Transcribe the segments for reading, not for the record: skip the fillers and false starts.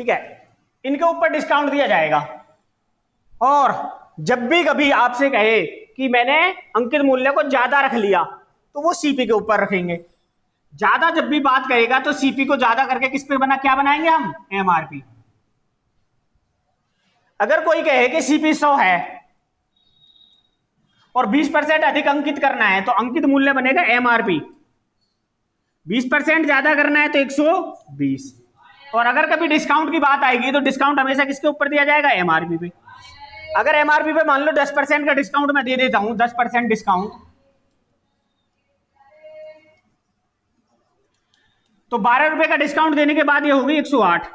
ठीक है, इनके ऊपर डिस्काउंट दिया जाएगा। और जब भी कभी आपसे कहे कि मैंने अंकित मूल्य को ज्यादा रख लिया तो वो सीपी के ऊपर रखेंगे। ज्यादा जब भी बात करेगा तो सीपी को ज्यादा करके किस पे क्या बनाएंगे हम, एमआरपी। अगर कोई कहे कि सीपी 100 है और 20% अधिक अंकित करना है तो अंकित मूल्य बनेगा एमआरपी। 20% ज्यादा करना है तो 120। और अगर कभी डिस्काउंट की बात आएगी तो डिस्काउंट हमेशा किसके ऊपर दिया जाएगा, एमआरपी पे। अगर एमआरपी पे मान लो 10% का डिस्काउंट मैं दे देता हूं, 10% डिस्काउंट, तो 12 रुपए का डिस्काउंट देने के बाद ये होगी 108।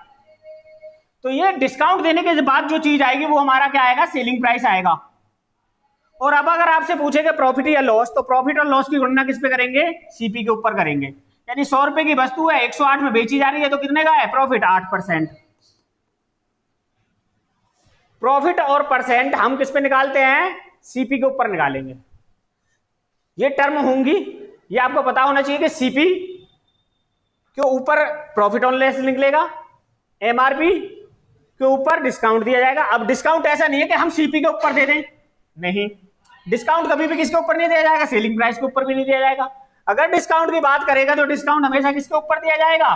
तो ये डिस्काउंट देने के बाद जो चीज आएगी वो हमारा क्या आएगा, सेलिंग प्राइस आएगा। और अब अगर आपसे पूछेगा प्रॉफिट या लॉस, तो प्रॉफिट और लॉस की गणना किस पे करेंगे, सीपी के ऊपर करेंगे। यानी 100 रुपए की वस्तु है, 108 में बेची जा रही है, तो कितने का है प्रॉफिट, 8%। प्रॉफिट और परसेंट हम किस पे निकालते हैं, सीपी के ऊपर निकालेंगे। ये टर्म होंगी, ये आपको पता होना चाहिए कि सीपी के ऊपर प्रॉफिट ऑन लॉस निकलेगा, एमआरपी के ऊपर डिस्काउंट दिया जाएगा। अब डिस्काउंट ऐसा नहीं है कि हम सीपी के ऊपर दे दें, नहीं, डिस्काउंट कभी भी किसके ऊपर नहीं दिया जाएगा, सेलिंग प्राइस के ऊपर भी नहीं दिया जाएगा। अगर डिस्काउंट की बात करेगा तो डिस्काउंट हमेशा किसके ऊपर दिया जाएगा,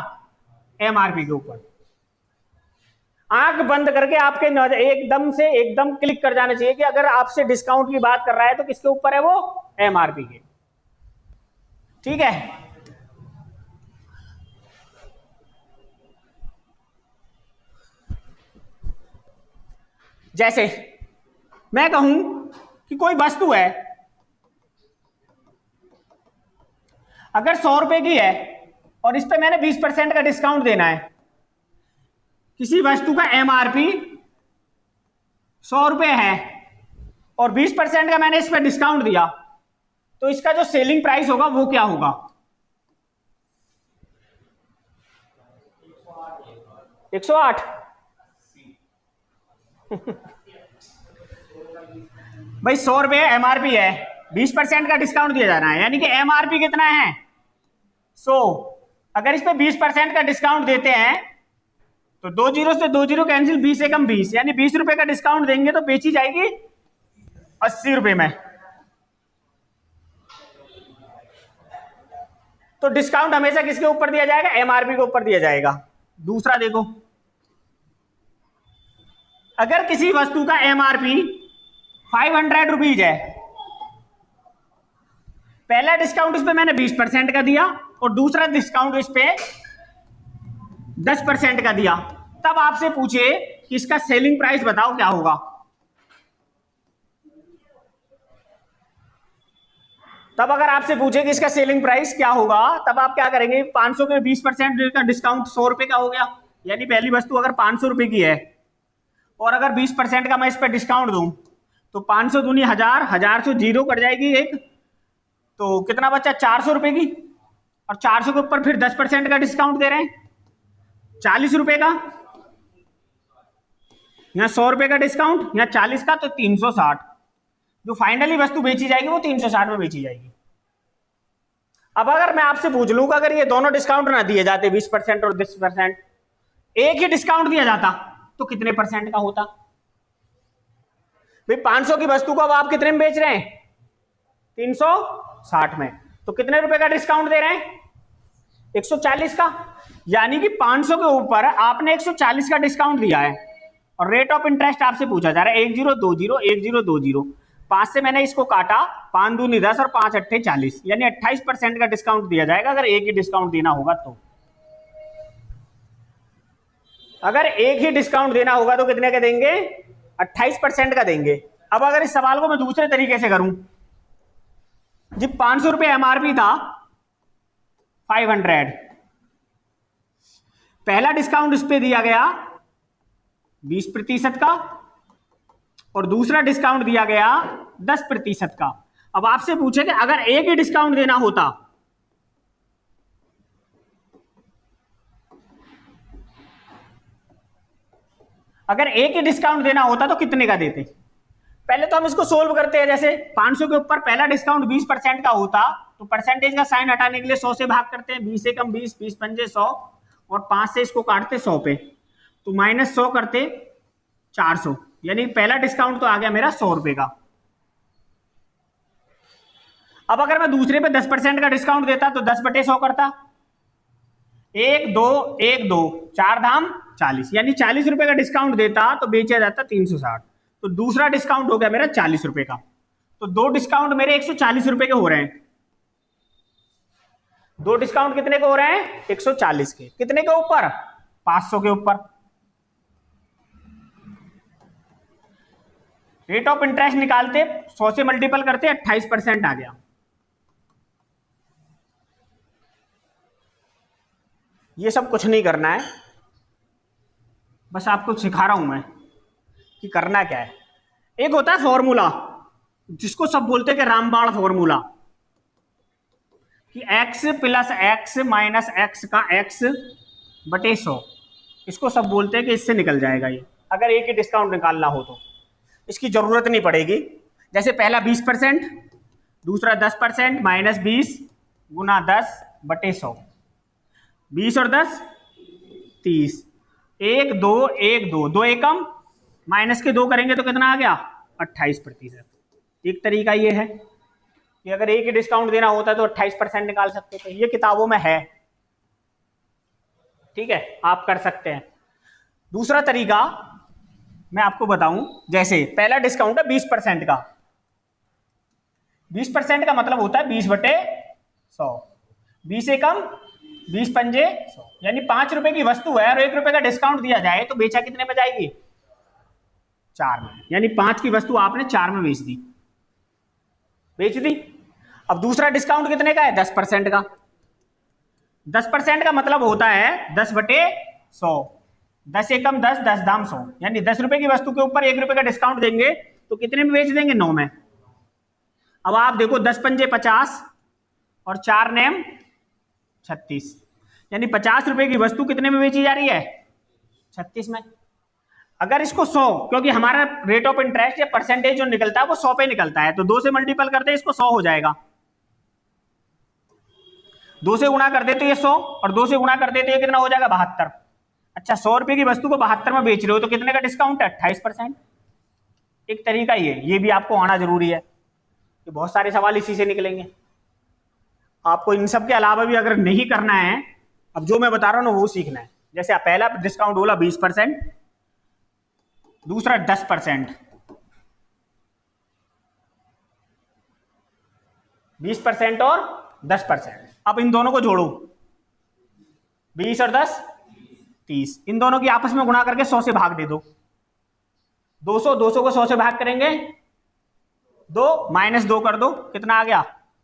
एमआरपी के ऊपर। आंख बंद करके आपके एकदम क्लिक कर जाना चाहिए कि अगर आपसे डिस्काउंट की बात कर रहा है तो किसके ऊपर है वो, एमआरपी के। ठीक है, जैसे मैं कहूं कि कोई वस्तु है, अगर 100 रुपए की है और इस पे मैंने 20% का डिस्काउंट देना है, किसी वस्तु का एमआरपी 100 रुपए है और 20% का मैंने इस पे डिस्काउंट दिया, तो इसका जो सेलिंग प्राइस होगा वो क्या होगा, 108। भाई 100 रुपए एमआरपी है, 20% का डिस्काउंट दिया जाना है, यानी कि एमआरपी कितना है 100। अगर इस पे 20% का डिस्काउंट देते हैं तो 2 जीरो से 2 जीरो कैंसिल, 20 से कम 20, यानी 20 रुपए का डिस्काउंट देंगे तो बेची जाएगी 80 रुपए में। तो डिस्काउंट हमेशा किसके ऊपर दिया जाएगा, एमआरपी के ऊपर दिया जाएगा। दूसरा देखो, अगर किसी वस्तु का एमआरपी 500 रुपीज है, पहला डिस्काउंट इस पे मैंने 20% का दिया और दूसरा डिस्काउंट इस पे 10% का दिया, तब आपसे पूछे कि इसका सेलिंग प्राइस बताओ क्या होगा, तब अगर आपसे पूछे कि इसका सेलिंग प्राइस क्या होगा, तब आप क्या करेंगे, 500 के 20% का डिस्काउंट 100 रुपए का हो गया, यानी पहली वस्तु अगर 500 रुपए की है और अगर 20% का मैं इस पर डिस्काउंट दूं तो 500 दूनी 1000, 1000 से जीरो कट जाएगी एक, तो कितना बचा 400 रुपए की, और 400 के ऊपर फिर 10% का डिस्काउंट दे रहे हैं 40 रुपए का, यहाँ 100 रुपए का डिस्काउंट, यहाँ 40 का, तो 360। जो फाइनली वस्तु बेची जाएगी वो 360 में बेची जाएगी। अब अगर मैं आपसे पूछ लूं कि अगर ये दोनों डिस्काउंट ना दिए जाते 20% और 10%, एक ही डिस्काउंट दिया जाता तो कितने परसेंट का होता। भाई 500 की वस्तु को अब आप कितने में बेच रहे हैं, 360 में, तो कितने रुपए का डिस्काउंट दे रहे हैं, 140 का। यानी कि 500 के ऊपर आपने 140 का डिस्काउंट दिया है और रेट ऑफ इंटरेस्ट आपसे पूछा जा रहा है 1020, 1020। 5 से मैंने इसको काटा, 5 दूनी 10 और 5 अट्ठे 40, यानी 28% का डिस्काउंट दिया जाएगा अगर एक ही डिस्काउंट देना होगा तो। अगर एक ही डिस्काउंट देना होगा तो कितने का देंगे, 28% का देंगे। अब अगर इस सवाल को मैं दूसरे तरीके से करूं, जी 500 रुपए एमआरपी था, 500, पहला डिस्काउंट इस पे दिया गया 20% का और दूसरा डिस्काउंट दिया गया 10% का। अब आपसे पूछे कि अगर एक ही डिस्काउंट देना होता, अगर एक ही डिस्काउंट देना होता तो कितने का देते। पहले तो हम इसको सोल्व करते हैं। जैसे 500 के ऊपर पहला डिस्काउंट 20% का होता तो परसेंटेज का साइन हटाने के लिए 100 से भाग करते हैं, 20 से कम 20, 20 पंजे 100 और 5 से इसको काटते 100 पे। तो -100 करते 400, यानी पहला डिस्काउंट तो आ गया मेरा 100 रुपए का। अब अगर मैं दूसरे पे 10% का डिस्काउंट देता तो 10/100 करता, 1 2 1 2 4 धाम 40, यानी 40 रुपए का डिस्काउंट देता तो बेचा जाता 360। तो दूसरा डिस्काउंट हो गया मेरा 40 रुपए का। तो दो डिस्काउंट मेरे 140 रुपए के हो रहे हैं। दो डिस्काउंट कितने के हो रहे हैं? 140 के। कितने के ऊपर? 500 के ऊपर। रेट ऑफ इंटरेस्ट निकालते 100 से मल्टीपल करते 28% आ गया। ये सब कुछ नहीं करना है, बस आपको सिखा रहा हूं मैं कि करना क्या है। एक होता है फॉर्मूला जिसको सब बोलते हैं कि रामबाण फॉर्मूला, कि x + x - x का x/100, इसको सब बोलते हैं कि इससे निकल जाएगा ये, अगर एक ही डिस्काउंट निकालना हो तो इसकी जरूरत नहीं पड़ेगी। जैसे पहला 20%, दूसरा 10% -20 × 10/100, 20 और 10 30, 1 2 1 2 2 एकम माइनस के 2 करेंगे तो कितना आ गया? 28%। एक तरीका ये है कि अगर एक ही डिस्काउंट देना होता तो 28% निकाल सकते थे। ये किताबों में है, ठीक है, आप कर सकते हैं। दूसरा तरीका मैं आपको बताऊं, जैसे पहला डिस्काउंट है 20% का। 20% का मतलब होता है 20/100, 20 एकम 20 पंजे 100, यानी 5 रुपए की वस्तु है और 1 रुपए का डिस्काउंट दिया जाए तो बेचा कितने में जाएगी? 4 में, यानी 5 की वस्तु आपने 4 में बेच दी। अब दूसरा डिस्काउंट कितने का है? 10% का। 10% का मतलब होता है 10/100, 10 एकम 10, 10 धाम 100, यानी 10 रुपए की वस्तु के ऊपर 1 रुपए का डिस्काउंट देंगे तो कितने में बेच देंगे? 9 में। अब आप देखो 10 पंजे 50 और 4 नेम 36, यानी 50 रुपए की वस्तु कितने में बेची जा रही है? 36 में। अगर इसको 100, क्योंकि हमारा रेट ऑफ इंटरेस्ट या परसेंटेज जो निकलता है वो 100 पे निकलता है, तो 2 से मल्टीपल करते इसको 100 हो जाएगा। 2 से गुणा कर देते ये 100 और 2 से गुणा कर देते ये कितना हो जाएगा? 72। अच्छा, 100 रुपए की वस्तु को 72 में बेच रहे हो तो कितने का डिस्काउंट है? 28%। एक तरीका ये भी आपको आना जरूरी है कि बहुत सारे सवाल इसी से निकलेंगे। आपको इन सब के अलावा भी अगर नहीं करना है, अब जो मैं बता रहा हूं ना वो सीखना है। जैसे पहला डिस्काउंट बोला 20%, दूसरा 10%, 20% और 10%। अब इन दोनों को जोड़ो, 20 और 10 30, इन दोनों की आपस में गुणा करके 100 से भाग दे दो। 200 को 100 से भाग करेंगे 2, -2 कर दो, कितना आ गया?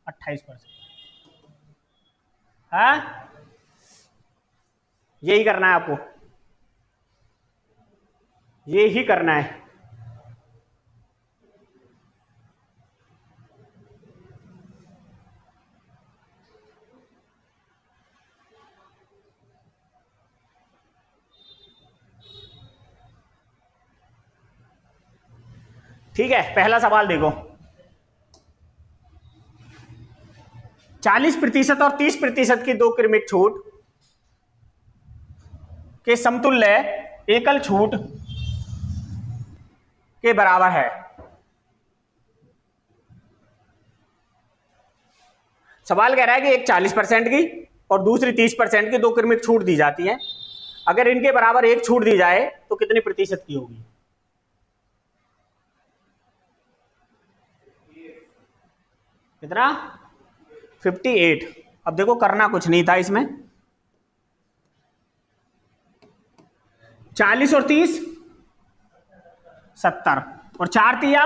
28%। है, यही करना है आपको, ये ही करना है। ठीक है, पहला सवाल देखो, 40% और 30% की दो क्रमिक छूट के समतुल्य एकल छूट के बराबर है। सवाल कह रहा है कि एक 40% की और दूसरी 30% की दो क्रमिक छूट दी जाती है, अगर इनके बराबर एक छूट दी जाए तो कितनी प्रतिशत की होगी? कितना? 58। अब देखो करना कुछ नहीं था इसमें, 40 और 30 70 और 4 तिया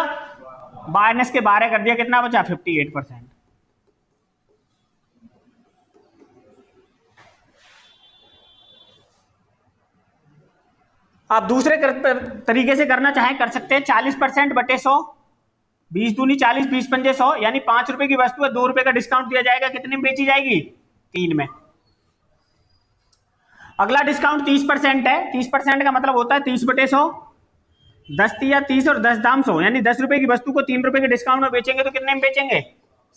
माइनस के 12 कर दिया, कितना बचा? 58%। आप दूसरे तरीके से करना चाहें कर सकते हैं, 40% बटे 100, 20 दूनी 40, 20 पंजे 100, यानी 5 रुपए की वस्तु है, 2 रुपए का डिस्काउंट दिया जाएगा, कितने में बेची जाएगी? 3 में। अगला डिस्काउंट 30% है, 30% का मतलब होता है 30 बटे 100, 10 तिया 30 और 10 दाम 100, यानी 10 रुपए की वस्तु को 3 रुपए के डिस्काउंट में बेचेंगे तो कितने में बेचेंगे?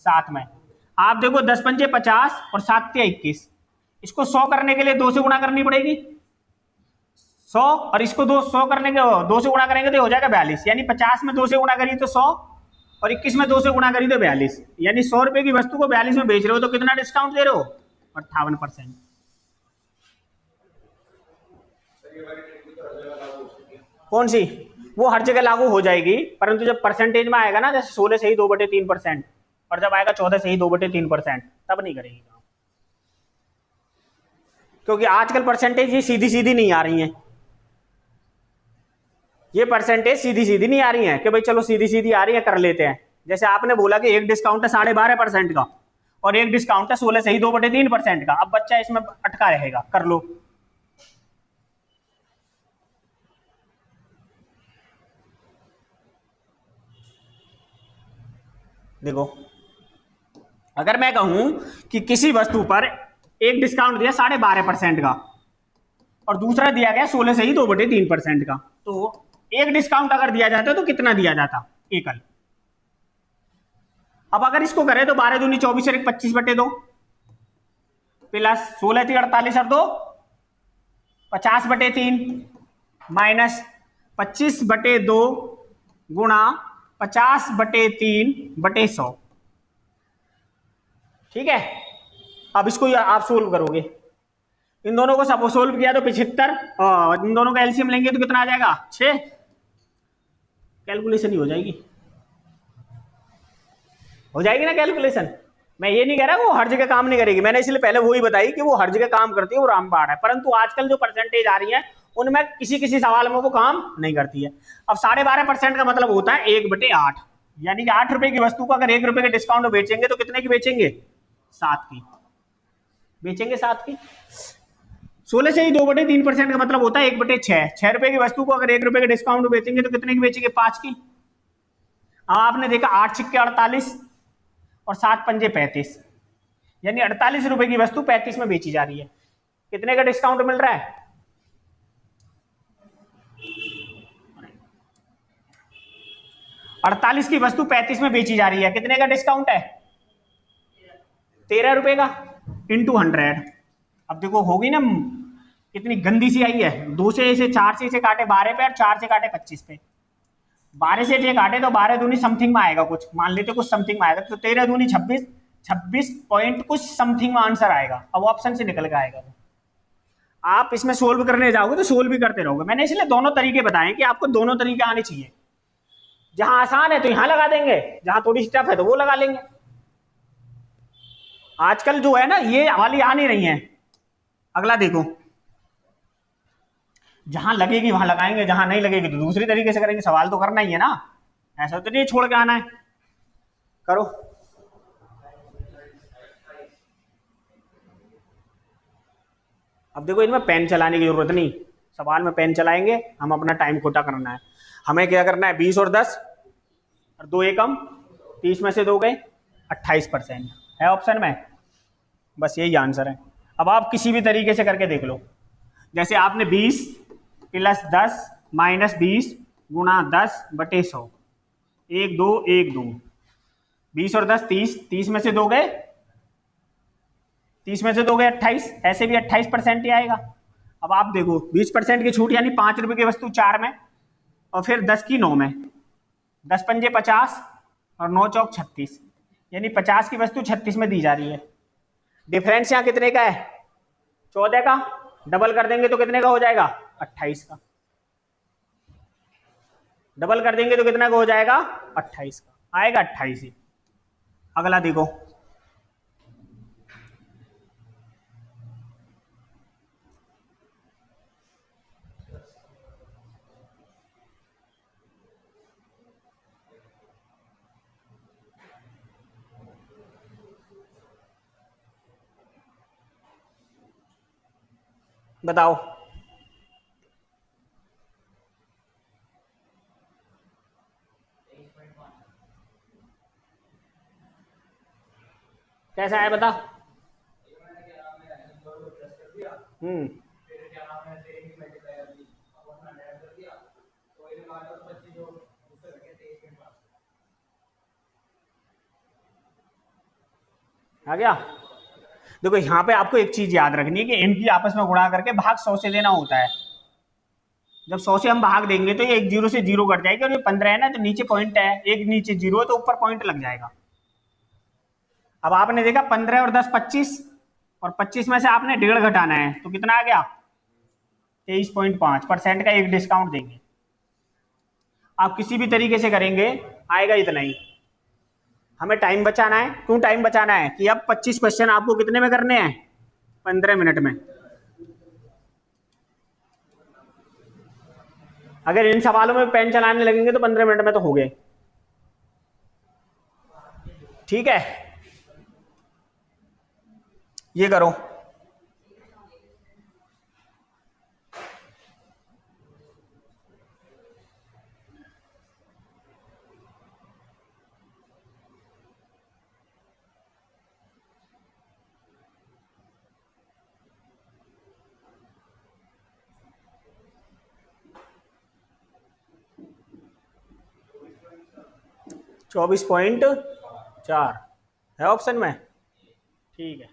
7 में। आप देखो 10 पंजे 50 और 7 तिया 21, इसको 100 करने के लिए 2 से गुणा करनी पड़ेगी, 100 और इसको 200 करने के 2 से गुणा करेंगे तो हो जाएगा 42, यानी 50 में 2 से गुणा करिए तो 100 और 21 में 2 से गुणा करिए तो 42, यानी 100 रुपए की वस्तु को 42 में बेच रहे हो तो कितना डिस्काउंट दे रहे हो? 58%। कौन सी? वो हर जगह लागू हो जाएगी, परंतु जब परसेंटेज में आएगा ना, जैसे 16 से ही 2/3%, और जब आएगा 14 से ही 2/3%, तब नहीं करेगी काम। क्योंकि आजकल परसेंटेज ये सीधी सीधी नहीं आ रही है, ये परसेंटेज सीधी सीधी नहीं आ रही है कि भाई चलो सीधी सीधी आ रही है कर लेते हैं। जैसे आपने बोला कि एक डिस्काउंट है 12.5% का और एक डिस्काउंट है 16 से ही 2/3% का, अब बच्चा इसमें अटका रहेगा, कर लो। देखो, अगर मैं कहूं कि किसी वस्तु पर एक डिस्काउंट दिया 12.5% का और दूसरा दिया गया 16 से ही 2/3% का, तो एक डिस्काउंट अगर दिया जाता तो कितना दिया जाता? एकल। अब अगर इसको करें तो 12 दूनी 24 और 25/2 प्लस 16 थी 48 और 2 50/3 माइनस 25/2 गुणा 50/3/100। ठीक है, अब इसको आप सोल्व करोगे, इन दोनों को सब सोल्व किया तो 75 और इन दोनों का एलसीएम लेंगे तो कितना आ जाएगा? 6। कैलकुलेशन ही हो जाएगी, हो जाएगी ना कैलकुलेशन। मैं ये नहीं कह रहा वो हर जगह काम नहीं करेगी, मैंने इसलिए पहले वो ही बताई कि वो हर जगह काम करती है, वो रामबाण है, परंतु आजकल जो परसेंटेज आ रही है उनमें किसी किसी सवाल में वो काम नहीं करती है। अब 12.5% का मतलब होता है 1/8, यानी कि 8 रुपए की वस्तु को अगर 1 रुपए के डिस्काउंट बेचेंगे तो कितने की बेचेंगे? 7 की बेचेंगे, 7 की। 16 से ही 2/3% का मतलब होता है 1/6। 6 रुपए की वस्तु को अगर 1 रुपए के डिस्काउंट बेचेंगे तो कितने की बेचेंगे? 5 की। अब आपने देखा 8 छिक्के 48 और 7 पंजे 35, यानी 48 रुपए की वस्तु 35 में बेची जा रही है। कितने का डिस्काउंट मिल रहा है? 48 की वस्तु 35 में बेची जा रही है, कितने का डिस्काउंट है? 13 रुपए का इंटू 100। अब देखो होगी ना कितनी गंदी सी आई है, 2 से इसे 4 से इसे काटे 12 पे और 4 से काटे 25 पे, 12 से ये काटे तो 12 दूनी समथिंग में आएगा, कुछ मान लेते कुछ समथिंग में आएगा, तो 13 दूनी 26, 26 पॉइंट कुछ समथिंग में आंसर आएगा। अब ऑप्शन से निकल के आएगा वो। आप इसमें सोल्व करने जाओगे तो सोल्व भी करते रहोगे। मैंने इसलिए दोनों तरीके बताए कि आपको दोनों तरीके आने चाहिए। जहां आसान है तो यहां लगा देंगे, जहां थोड़ी टफ है तो वो लगा लेंगे। आजकल जो है ना ये वाली आ नहीं रही है। अगला देखो, जहां लगेगी वहां लगाएंगे, जहां नहीं लगेगी तो दूसरी तरीके से करेंगे। सवाल तो करना ही है ना, ऐसा तो नहीं छोड़ के आना है। करो। अब देखो इनमें पेन चलाने की जरूरत नहीं, सवाल में पेन चलाएंगे हम, अपना टाइम खोटा करना है। हमें क्या करना है? 20 और 10 और 2 एकम 30 में से 2 गए 28% है ऑप्शन में, बस यही आंसर है। अब आप किसी भी तरीके से करके देख लो, जैसे आपने 20 प्लस 10 माइनस 20 गुणा 10/100, 1 2 1 2, 20 और 10 30, 30 में से 2 गए 30 में से 2 गए 28, ऐसे भी 28% ही आएगा। अब आप देखो 20% की छूट यानी 5 रुपए की वस्तु 4 में और फिर 10 की 9 में, 10 पंजे 50 और 9 चौक 36, यानी 50 की वस्तु 36 में दी जा रही है। डिफरेंस यहाँ कितने का है? 14 का। डबल कर देंगे तो कितने का हो जाएगा? 28 का। डबल कर देंगे तो कितना का हो जाएगा? 28 का आएगा, 28 ही। अगला देखो, बताओ। कैसा है बता। आ गया। देखो यहाँ पे आपको एक चीज याद रखनी है कि इनकी आपस में गुणा करके भाग 100 से देना होता है। जब 100 से हम भाग देंगे तो ये एक जीरो से जीरो कट जाएगी, और ये 15 है ना, तो नीचे पॉइंट है, एक नीचे जीरो है तो ऊपर पॉइंट लग जाएगा। अब आपने देखा 15 और 10 25, और 25 में से आपने 1.5 घटाना है, तो कितना आ गया 23.5% का एक डिस्काउंट देंगे। आप किसी भी तरीके से करेंगे आएगा इतना ही। हमें टाइम बचाना है। क्यों टाइम बचाना है? कि अब 25 क्वेश्चन आपको कितने में करने हैं? 15 मिनट में। अगर इन सवालों में पेन चलाने लगेंगे तो 15 मिनट में तो हो गए। ठीक है, ये करो। (24.4) है ऑप्शन में। ठीक है,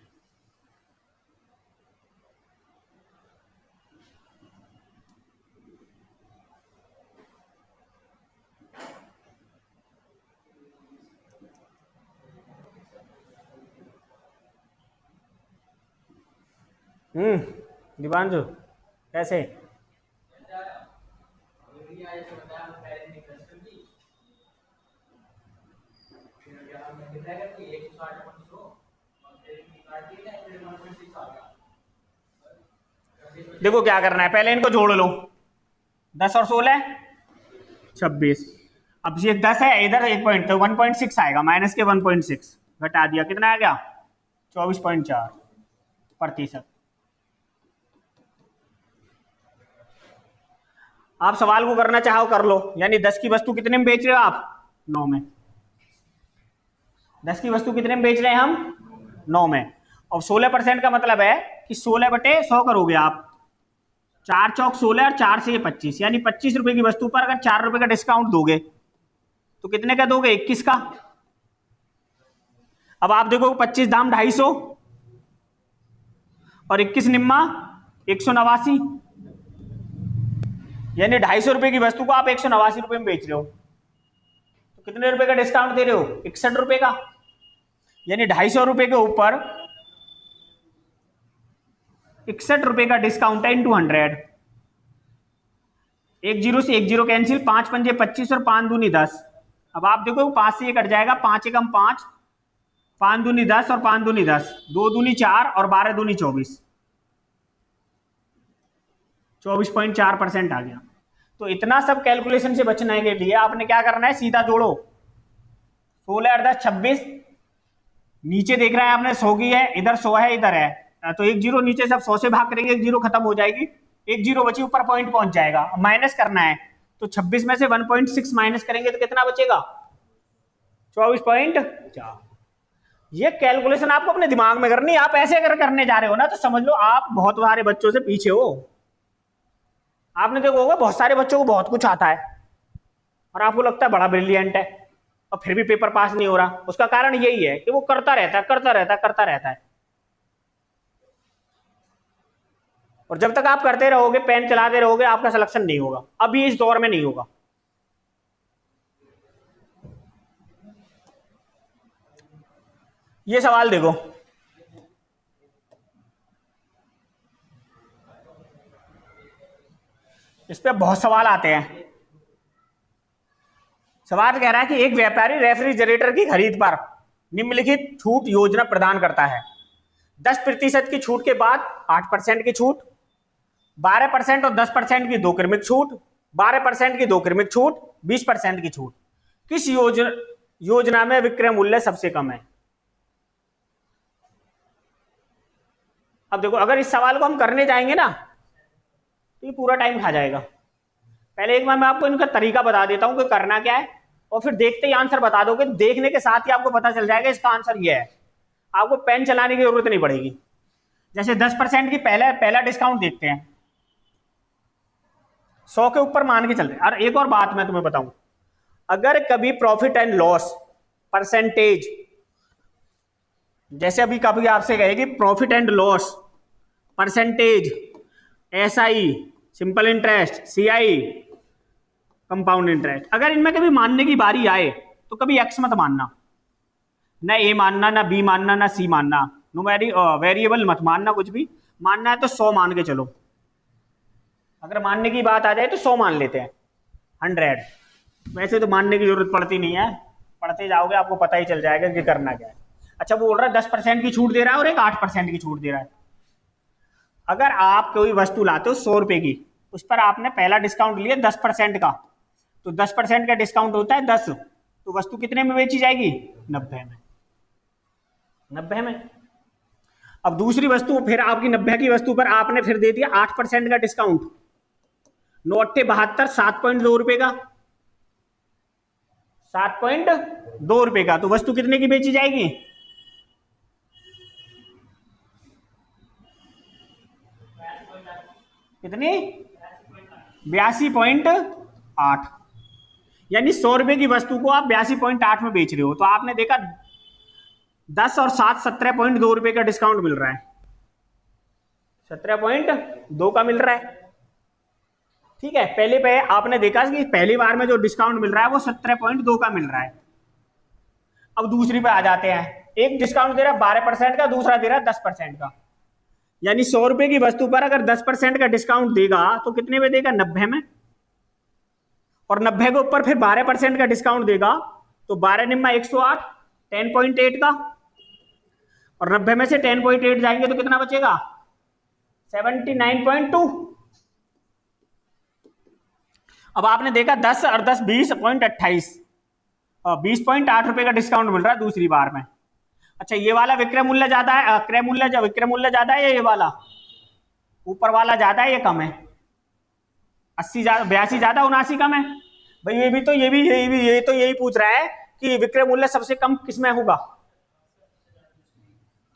दिवांशु कैसे? देखो क्या करना है, पहले इनको जोड़ लो। 10 और 16 26। अब ये 10 है, इधर 1 पॉइंट, तो 1.6 आएगा, माइनस के 1.6 घटा दिया, कितना आ गया 24.4%। आप सवाल को करना चाहो कर लो। यानी 10 की वस्तु कितने में बेच रहे हो आप? 9 में। 10 की वस्तु कितने में बेच रहे हैं हम? 9 में। और 16% का मतलब है कि 16/100 करोगे आप। 4 चौक 16 और 4 से 25, यानी 25 रुपए की वस्तु पर अगर 4 रुपए का डिस्काउंट दोगे तो कितने का दोगे? 21 का। अब आप देखो 25 दाम 250 और 21 निम्मा 189, यानी 250 रुपए की वस्तु को आप 189 रुपए में बेच रहे हो। तो कितने रुपए का डिस्काउंट दे रहे हो? 61 रुपए का। यानी 250 रुपए के ऊपर 61 रुपए का डिस्काउंट है इंटू 100। एक जीरो से एक जीरो कैंसिल, 5 पंजे 25 और 5 दूनी 10। अब आप देखो 5 से ये कट जाएगा, 5 एकम 5, 5 दूनी 10 और 5 दूनी 10, 2 दूनी 4 और 12 दूनी 24, 24.4% आ गया। तो इतना सब कैलकुलेशन से बचने के लिए आपने क्या करना है? सीधा जोड़ो। 16 और 10 26, नीचे देख रहा है आपने 100 की है, इधर 100 है, इधर है, तो एक जीरो नीचे सब 100 से भाग करेंगे, एक जीरो खत्म हो जाएगी, एक जीरो बची, ऊपर पॉइंट पहुंच जाएगा। माइनस करना है तो 26 में से 1.6 माइनस करेंगे तो कितना बचेगा? 24.4। ये कैलकुलेशन आपको अपने दिमाग में करनी है। आप ऐसे अगर करने जा रहे हो ना तो समझ लो आप बहुत सारे बच्चों से पीछे हो। आपने देखो होगा बहुत सारे बच्चों को बहुत कुछ आता है और आपको लगता है बड़ा ब्रिलियंट है, और फिर भी पेपर पास नहीं हो रहा। उसका कारण यही है कि वो करता रहता है, करता रहता है, करता रहता है। और जब तक आप करते रहोगे, पेन चलाते रहोगे, आपका सिलेक्शन नहीं होगा। अभी इस दौर में नहीं होगा। ये सवाल देखो, इस पे बहुत सवाल आते हैं। सवाल कह रहा है कि एक व्यापारी रेफ्रिजरेटर की खरीद पर निम्नलिखित छूट योजना प्रदान करता है। 10% की छूट के बाद 8% की छूट, 12% और 10% की 2 क्रमिक छूट, 12% की 2 क्रमिक छूट, 20% की छूट। किस योजना में विक्रय मूल्य सबसे कम है? अब देखो अगर इस सवाल को हम करने जाएंगे ना तो ये पूरा टाइम खा जाएगा। पहले एक बार मैं आपको इनका तरीका बता देता हूं कि करना क्या है, और फिर देखते ही आंसर बता दोगे। देखने के साथ ही आपको पता चल जाएगा इसका आंसर ये है। आपको पेन चलाने की जरूरत नहीं पड़ेगी। जैसे 10% की पहला डिस्काउंट देखते हैं, 100 के ऊपर मान के चल रहे हैं। और एक और बात मैं तुम्हें बताऊं, अगर कभी प्रॉफिट एंड लॉस परसेंटेज, जैसे अभी कभी आपसे कहेगी profit and loss percentage SI simple interest, CI, compound interest. अगर इनमें कभी मानने की बारी आए तो कभी एक्स मत मानना, ना ए मानना, ना बी मानना, ना सी मानना, नो वेरिएबल मत मानना, कुछ भी मानना है तो 100 मान के चलो। अगर मानने की बात आ जाए तो 100 मान लेते हैं, 100। वैसे तो मानने की जरूरत पड़ती नहीं है, पढ़ते जाओगे आपको पता ही चल जाएगा कि करना क्या है। अच्छा, वो बोल रहा है 10% की छूट दे रहा है और एक 8% की छूट दे रहा है। अगर आप कोई वस्तु लाते हो 100 रुपए की, उस पर आपने पहला डिस्काउंट लिया 10% का, तो 10% का डिस्काउंट होता है 10, तो वस्तु कितने में बेची जाएगी? 90 में। 90 में। अब दूसरी वस्तु, फिर आपकी 90 की वस्तु पर आपने फिर दे दिया 8% का डिस्काउंट, 9×8 = 7.2 रुपए का, 7.2 रुपए का, तो वस्तु कितने की बेची जाएगी? कितनी? 82.8। यानी 100 रुपए की वस्तु को आप 82.8 में बेच रहे हो, तो आपने देखा 10 और 7 17.2 रुपए का डिस्काउंट मिल रहा है, 17.2 का मिल रहा है। ठीक है, पहले पे आपने देखा कि पहली बार में जो डिस्काउंट मिल रहा है वो 17.2 का मिल रहा है। अब दूसरी पे आ जाते हैं, एक डिस्काउंट दे रहा है 12% का, दूसरा दे रहा है 10% का। यानी 100 रुपए की वस्तु पर अगर 10% का डिस्काउंट देगा तो कितने में देगा? 90 में। और 90 के ऊपर फिर 12% का डिस्काउंट देगा, तो 12×9 = 108, 10.8 का। और 90 में से 10.8 जाएंगे तो कितना बचेगा? 79.2। अब आपने देखा 10 और 10 20.28, 20.8 रुपए का डिस्काउंट मिल रहा है दूसरी बार में। अच्छा, ये वाला विक्रय मूल्य ज्यादा है, विक्रय मूल्य ज्यादा है या ये वाला? ऊपर वाला ज्यादा है या कम है? 80 ज्यादा, 82 ज्यादा, 79 कम है। भाई ये तो यही पूछ रहा है कि विक्रय मूल्य सबसे कम किसमें होगा।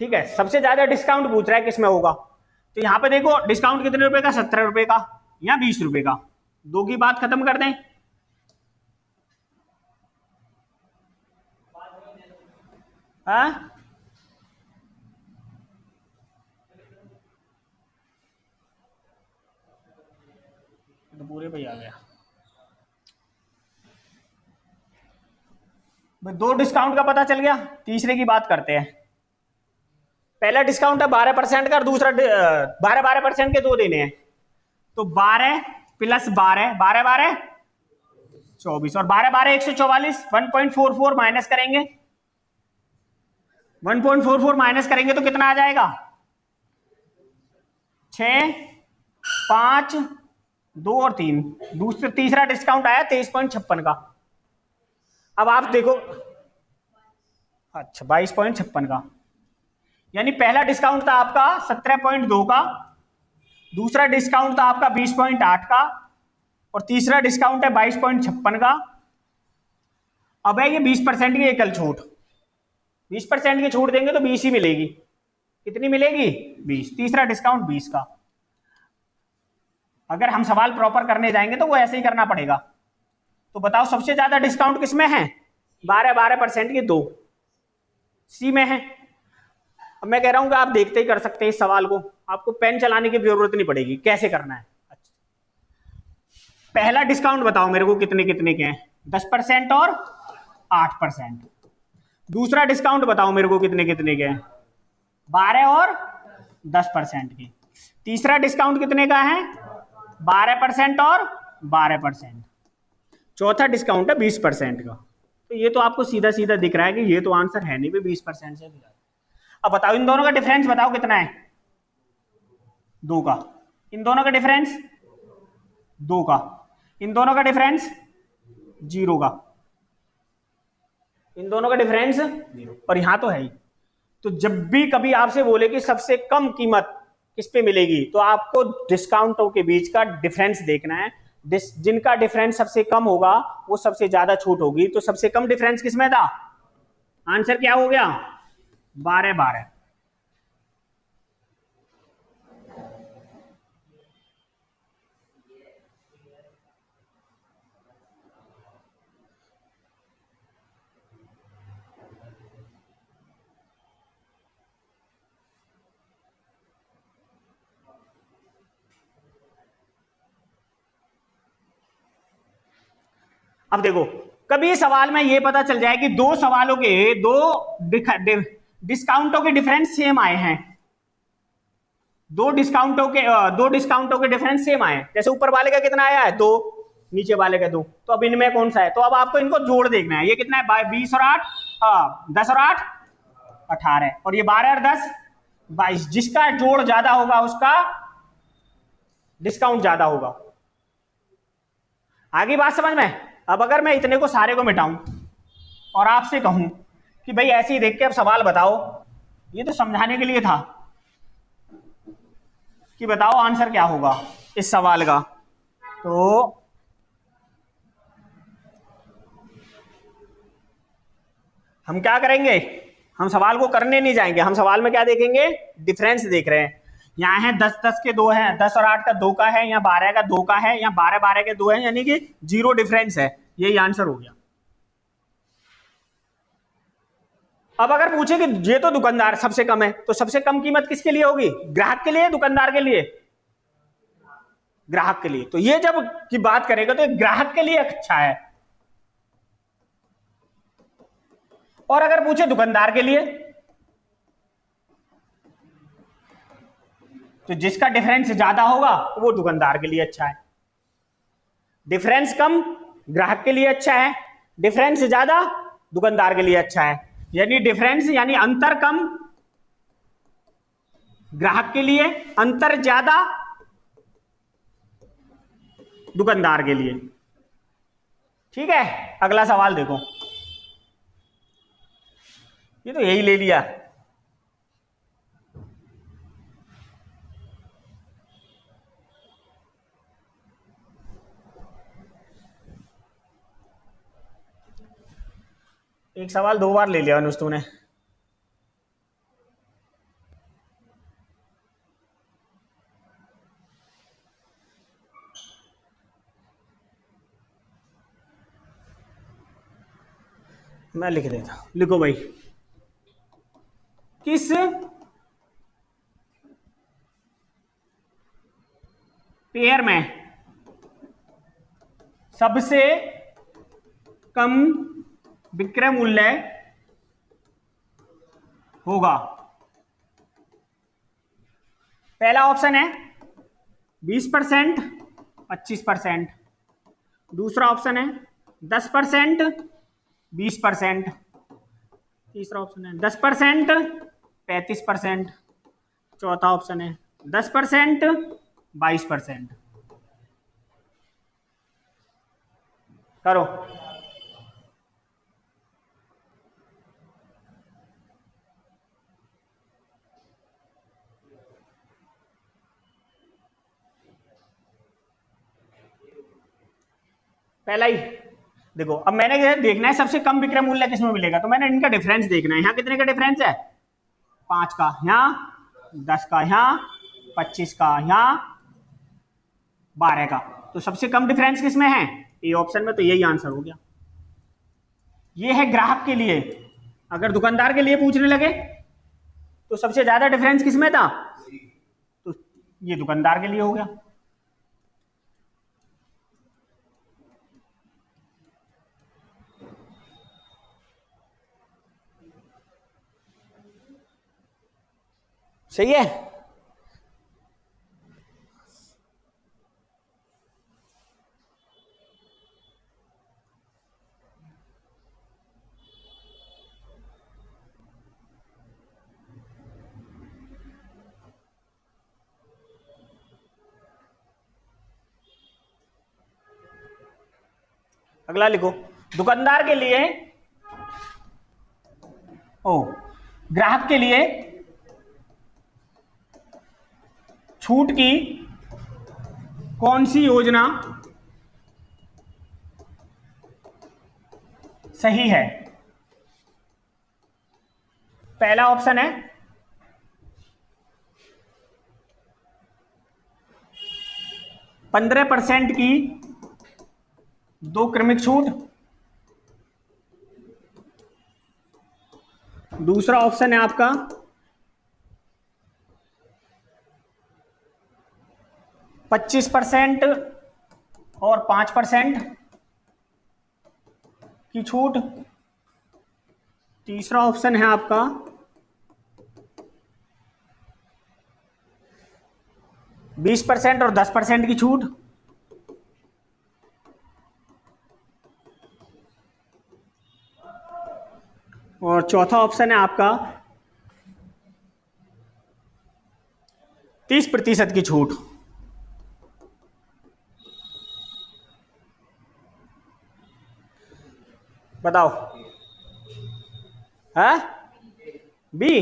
ठीक है, सबसे ज्यादा डिस्काउंट पूछ रहा है किसमें होगा। तो यहाँ पे देखो डिस्काउंट कितने रुपए का? 17 रुपए का या 20 रुपए का। दो की बात खत्म कर दें। हाँ, तो पूरे पे आ गया। दो डिस्काउंट का पता चल गया, तीसरे की बात करते हैं। पहला डिस्काउंट है 12% का और दूसरा 12% के दो देने हैं, तो 12 + 12, 12 12 24, और 12 12 144, 1.44 माइनस करेंगे, 1.44 माइनस करेंगे तो कितना आ जाएगा? 6 5 2 और 3। तीसरा डिस्काउंट आया 23.56 का। अब आप देखो, अच्छा 22.56 का, यानी पहला डिस्काउंट था आपका 17.2 का, दूसरा डिस्काउंट था आपका 20.8 का, और तीसरा डिस्काउंट है 22.56 का। अब है ये 20% की एकल छूट, 20% की छूट देंगे तो 20 ही मिलेगी। कितनी मिलेगी? 20। तीसरा डिस्काउंट 20 का। अगर हम सवाल प्रॉपर करने जाएंगे तो वो ऐसे ही करना पड़ेगा। तो बताओ सबसे ज्यादा डिस्काउंट किसमें है? 12% की दो, सी में है। अब मैं कह रहा हूं कि आप देखते ही कर सकते हैं इस सवाल को, आपको पेन चलाने की जरूरत नहीं पड़ेगी, कैसे करना है। अच्छा, पहला डिस्काउंट बताओ मेरे को कितने कितने के हैं? 10% और 8%। दूसरा डिस्काउंट बताओ मेरे को कितने कितने के हैं? 12 और 10% की। तीसरा डिस्काउंट कितने का है? 12% और 12%। चौथा डिस्काउंट है 20% का। तो ये तो आपको सीधा सीधा दिख रहा है कि ये तो आंसर है नहीं भी 20% से। अब बताओ इन दोनों का डिफरेंस बताओ कितना है? 2 का। इन दोनों का डिफरेंस 2 का। इन दोनों का डिफरेंस 0 का। इन दोनों का डिफरेंस 0, और यहां तो है ही। तो जब भी कभी आपसे बोले कि सबसे कम कीमत किस पे मिलेगी, तो आपको डिस्काउंटों के बीच का डिफरेंस देखना है। जिनका डिफरेंस सबसे कम होगा वो सबसे ज्यादा छूट होगी। तो सबसे कम डिफरेंस किसमें था? आंसर क्या हो गया? 12 12। अब देखो, कभी सवाल में ये पता चल जाए कि दो सवालों के दो डिस्काउंटों के डिफरेंस सेम आए हैं, दो डिस्काउंटों के डिफरेंस सेम आए हैं। जैसे ऊपर वाले का कितना आया है 2, नीचे वाले का 2, तो अब इनमें कौन सा है? तो अब आपको इनको जोड़ देखना है। ये कितना है? 20 और 8, 10 और 8 18, और ये 12 और 10 22। जिसका जोड़ ज्यादा होगा उसका डिस्काउंट ज्यादा होगा। आगे बात समझ में? अब अगर मैं इतने को सारे को मिटाऊं और आपसे कहूं कि भाई ऐसे ही देख के अब सवाल बताओ, ये तो समझाने के लिए था कि बताओ आंसर क्या होगा इस सवाल का, तो हम क्या करेंगे? हम सवाल को करने नहीं जाएंगे, हम सवाल में क्या देखेंगे? डिफरेंस देख रहे हैं। यहाँ है 10 10 के 2 हैं, 10 और 8 का 2 का है, यहाँ 12 का 2 का है, यहाँ 12 12 के 2 है, यानी कि 0 डिफरेंस है। यही आंसर हो गया। अब अगर पूछे कि ये तो दुकानदार सबसे कम है, तो सबसे कम कीमत किसके लिए होगी? ग्राहक के लिए, दुकानदार के लिए? ग्राहक के लिए। तो ये जब की बात करेगा तो ग्राहक के लिए अच्छा है। और अगर पूछे दुकानदार के लिए, तो जिसका डिफरेंस ज्यादा होगा वो दुकानदार के लिए अच्छा है। डिफरेंस कम ग्राहक के लिए अच्छा है, डिफरेंस ज्यादा दुकानदार के लिए अच्छा है। यानी डिफरेंस यानी अंतर कम ग्राहक के लिए, अंतर ज्यादा दुकानदार के लिए। ठीक है, अगला सवाल देखो। ये तो यही ले लिया। एक सवाल 2 बार ले लिया अनुज तूने। मैं लिख देता, लिखो भाई। किस पेयर में सबसे कम विक्रय मूल्य होगा? पहला ऑप्शन है 20%, 25%। दूसरा ऑप्शन है 10%, 20%। तीसरा ऑप्शन है 10%, 35%। चौथा ऑप्शन है 10%, 22%। करो। पहला ही देखो, अब मैंने देखना है सबसे कम विक्रय मूल्य किसमें मिलेगा, तो मैंने इनका डिफरेंस देखना है। यहाँ कितने का डिफरेंस है? 5 का, यहाँ 10 का, यहाँ 25 का, यहाँ 12 का। तो सबसे कम डिफरेंस किसमें है? ए ऑप्शन में। तो यही आंसर हो गया। ये है ग्राहक के लिए। अगर दुकानदार के लिए पूछने लगे तो सबसे ज्यादा डिफरेंस किसमें था? तो ये दुकानदार के लिए हो गया। सही है। अगला लिखो। दुकानदार के लिए, ग्राहक के लिए छूट की कौन सी योजना सही है? पहला ऑप्शन है 15% की 2 क्रमिक छूट। दूसरा ऑप्शन है आपका 25% और 5%। की छूट। तीसरा ऑप्शन है आपका 20% और 10% की छूट। और चौथा ऑप्शन है आपका 30% की छूट। बताओ। है बी।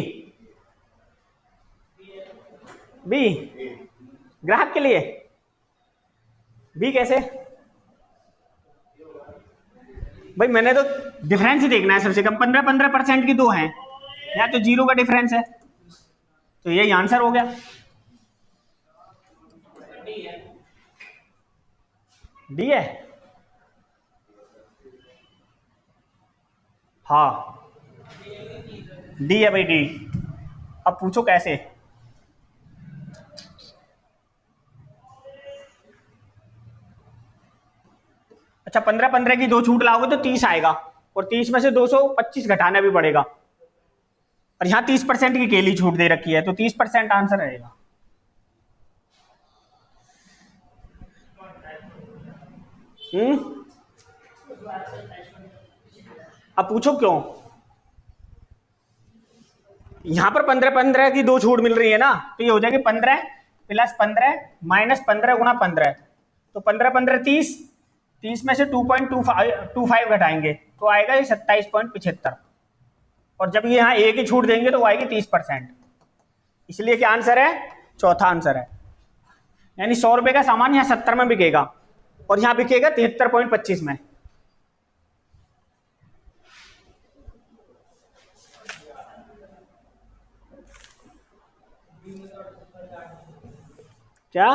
बी ग्राहक के लिए बी कैसे भाई? मैंने तो डिफरेंस ही देखना है सबसे कम। 15% की दो हैं, या तो जीरो का डिफरेंस है, तो यही आंसर हो गया। डी है। हाँ डी है भाई, डी। अब पूछो कैसे। अच्छा 15-15 की दो छूट लाओगे तो 30 आएगा, और 30 में से 225 घटाना भी पड़ेगा, और यहाँ 30% की केली छूट दे रखी है, तो 30% आंसर रहेगा। अब पूछो क्यों। यहां पर 15-15 की दो छूट मिल रही है ना, तो ये हो जाएगी 15 + 15 - 15 × 15, तो 15-15 30, 30 में से 2.25 घटाएंगे तो आएगा ये 27.75, और जब ये यहाँ एक ही छूट देंगे तो वो आएगी 30%। इसलिए क्या आंसर है? चौथा आंसर है। यानी 100 रुपए का सामान यहाँ 70 में बिकेगा, और यहाँ बिकेगा 73.25 में। क्या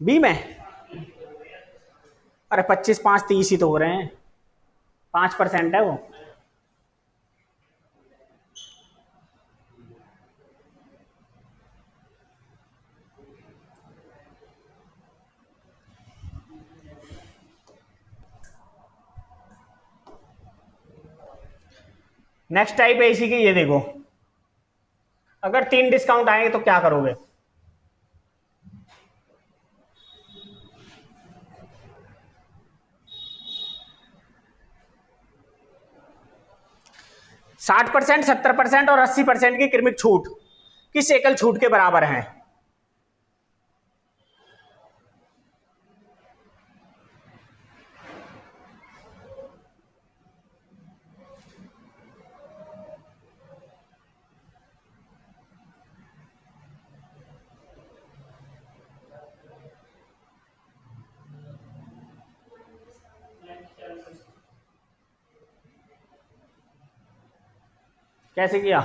बी में? अरे 25 5 30 ही तो हो रहे हैं, 5% है वो। नेक्स्ट टाइप है इसी की, ये देखो। अगर 3 डिस्काउंट आएंगे तो क्या करोगे? %60, 70% और 80% की क्रमिक छूट किस एकल छूट के बराबर है? कैसे किया?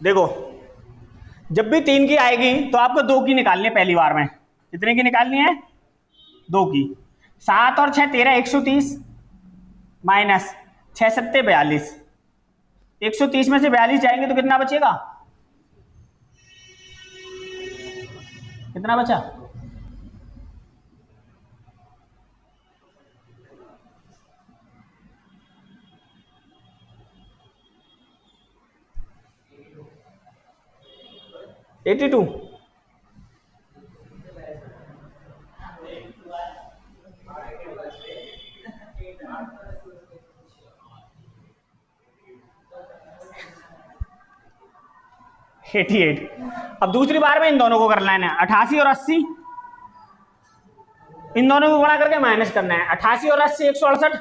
देखो, जब भी 3 की आएगी तो आपको 2 की निकालनी है पहली बार में। कितने की निकालनी है? 2 की। 7 और 6 13, 130 माइनस 6 7 42। 130 में से 42 जाएंगे तो कितना बचेगा? कितना बचा? $82। अब दूसरी बार में इन दोनों को कर लेना है, 88 और 80, इन दोनों को गुणा करके माइनस करना है। 88 और 80 168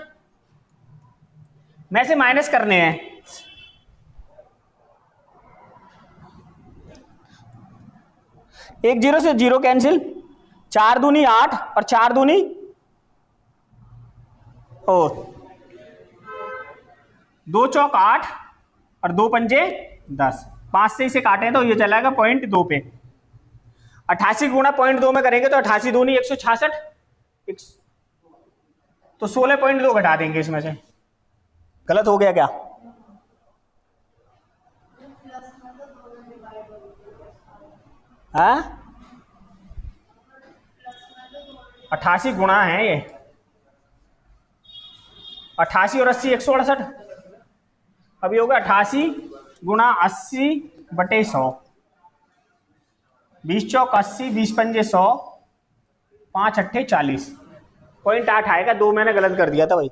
में से माइनस करने हैं। एक जीरो से जीरो कैंसिल, 4 दूनी 8 और 4 दूनी दो चौक 8 और दो पंजे 10, 5 से इसे काटें तो ये चला जाएगा 0.2 पे। 88 गुणा 0.2 में करेंगे तो 88 दूनी 166, तो 16.2 घटा देंगे इसमें से। गलत हो गया क्या? हाँ, 88 गुणा है ये, 88 और 80 168, अभी होगा 88 गुणा 80 बटे 100, 20 चौक 80, 20 पंजे 100, 5 अट्ठे 40, 0.8 आएगा। 2 मैंने गलत कर दिया था भाई।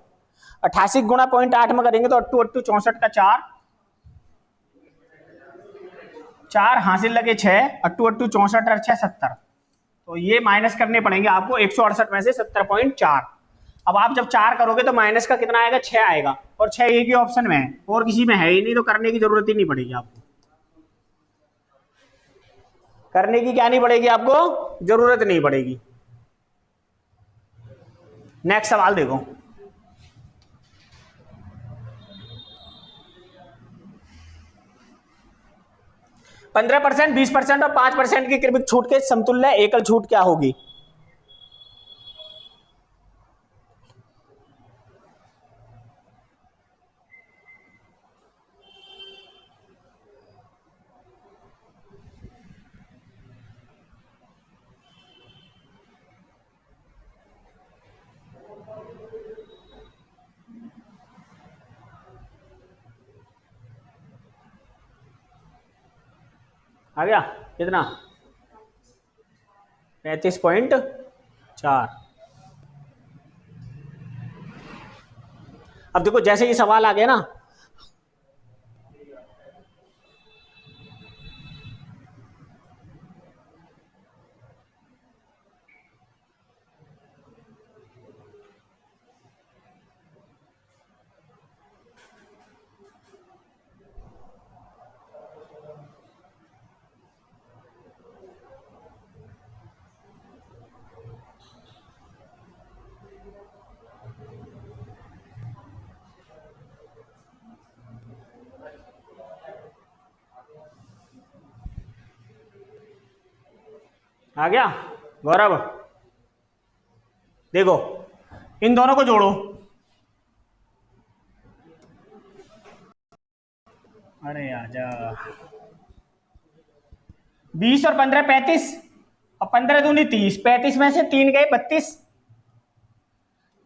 88 गुणा 0.8 में करेंगे तो 8 8 64 का 4 हासिल लगे 6, 8 8 64 और 6 70, तो ये माइनस करने पड़ेंगे आपको 168 में से 70.4। अब आप जब 4 करोगे तो माइनस का कितना आएगा? 6 आएगा, और 6 एक ही ऑप्शन में है और किसी में है ही नहीं, तो करने की जरूरत ही नहीं पड़ेगी आपको। करने की क्या नहीं पड़ेगी आपको? जरूरत नहीं पड़ेगी। नेक्स्ट सवाल देखो। पंद्रह 20% और 5% की क्रमिक छूट के समतुल्य एकल छूट क्या होगी? आ गया कितना? 35.4। अब देखो जैसे ये सवाल आ गया ना, आ गया गौरव? देखो इन दोनों को जोड़ो। अरे आजा। 20 और 15 35, और 15 दूनी 30, 35 में से 3 गए 32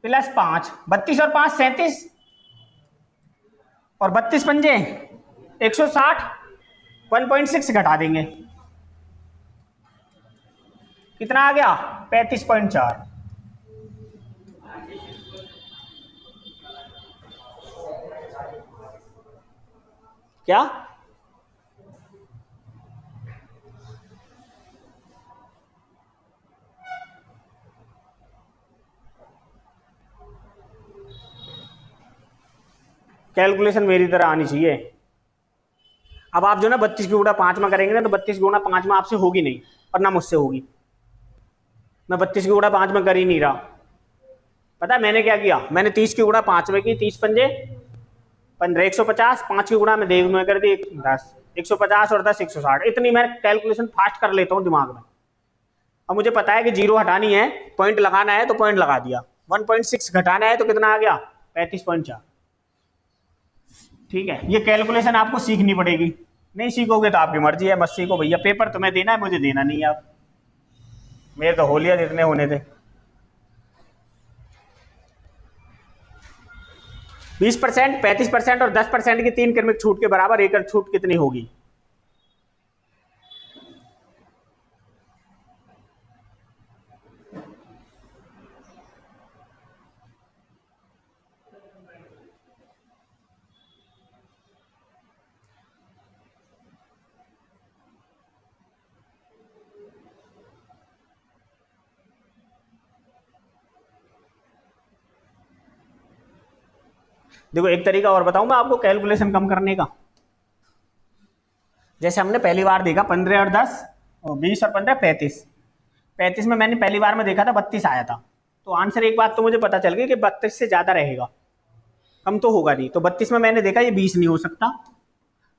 प्लस 5, 32 और 5 37, और 32 पंजे 160, 1.6 घटा देंगे, कितना आ गया? 35.4। क्या? कैलकुलेशन मेरी तरह आनी चाहिए। अब आप जो ना 32 की गुणा 5 में करेंगे ना, तो 32 गुणा 5 में आपसे होगी नहीं और ना मुझसे होगी। मैं 32 की गुणा 5 में कर ही नहीं रहा। पता है मैंने क्या किया? मैंने 30 की गुणा 5 में की, 30 पंजे 15, 150, 5 की गुणा में देख में कर दी 10, 150 और 10 160। इतनी मैं कैलकुलेशन फास्ट कर लेता हूँ दिमाग में। अब मुझे पता है कि जीरो हटानी है, पॉइंट लगाना है तो पॉइंट लगा दिया, 1.6 घटाना है तो कितना आ गया? 35.4। ठीक है, ये कैलकुलेशन आपको सीखनी पड़ेगी। नहीं सीखोगे तो आपकी मर्जी है, बस सीखो भैया। पेपर तुम्हें देना है, मुझे देना नहीं है। आप मेरे तो होलिया जितने होने थे। 20%, 35% और 10% की 3 क्रमिक छूट के बराबर एकल छूट कितनी होगी? देखो एक तरीका और बताऊं मैं आपको कैलकुलेशन कम करने का। जैसे हमने पहली बार देखा 15 और 10 और 20 और 15 35। 35 में मैंने पहली बार में देखा था 32 आया था, तो आंसर एक बात तो मुझे पता चल गई कि 32 से ज्यादा रहेगा। कम तो होगा नहीं। तो 32 में मैंने देखा ये 20 नहीं हो सकता,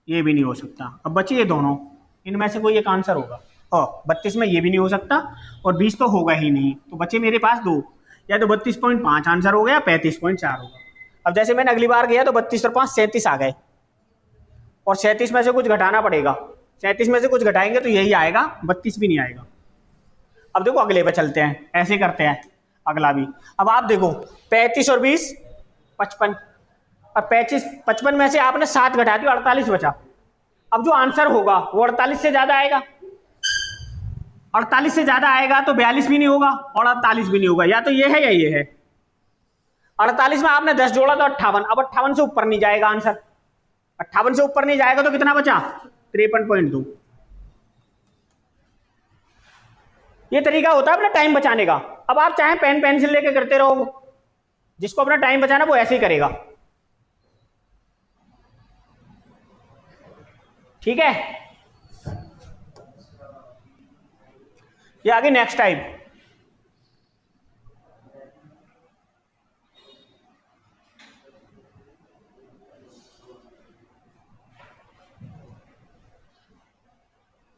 ये भी नहीं हो सकता। अब बचे ये दोनों, इनमें से कोई एक आंसर होगा। और 32 में ये भी नहीं हो सकता और 20 तो होगा ही नहीं। तो बचे मेरे पास दो, या तो 32.5 आंसर हो गया, 35.4 होगा। अब जैसे मैंने अगली बार गया तो 32 और 5 37 आ गए, और 37 में से कुछ घटाना पड़ेगा। 37 में से कुछ घटाएंगे तो यही आएगा, 32 भी नहीं आएगा। अब देखो अगले पे चलते हैं, ऐसे करते हैं अगला भी। अब आप देखो 35 और 20 55, अब 55 में से आपने 7 घटा दिया, 48 बचा। अब जो आंसर होगा वो 48 से ज्यादा आएगा। 48 से ज्यादा आएगा तो 42 भी नहीं होगा और 48 भी नहीं होगा, या तो ये है या ये है। 48 में आपने 10 जोड़ा तो 58, अब 58 से ऊपर नहीं जाएगा आंसर। 58 से ऊपर नहीं जाएगा तो कितना बचा, 53.2। ये तरीका होता है अपना टाइम बचाने का। अब आप चाहे पेन पेंसिल लेके करते रहो, जिसको अपना टाइम बचाना वो ऐसे ही करेगा। ठीक है, ये आगे नेक्स्ट टाइप।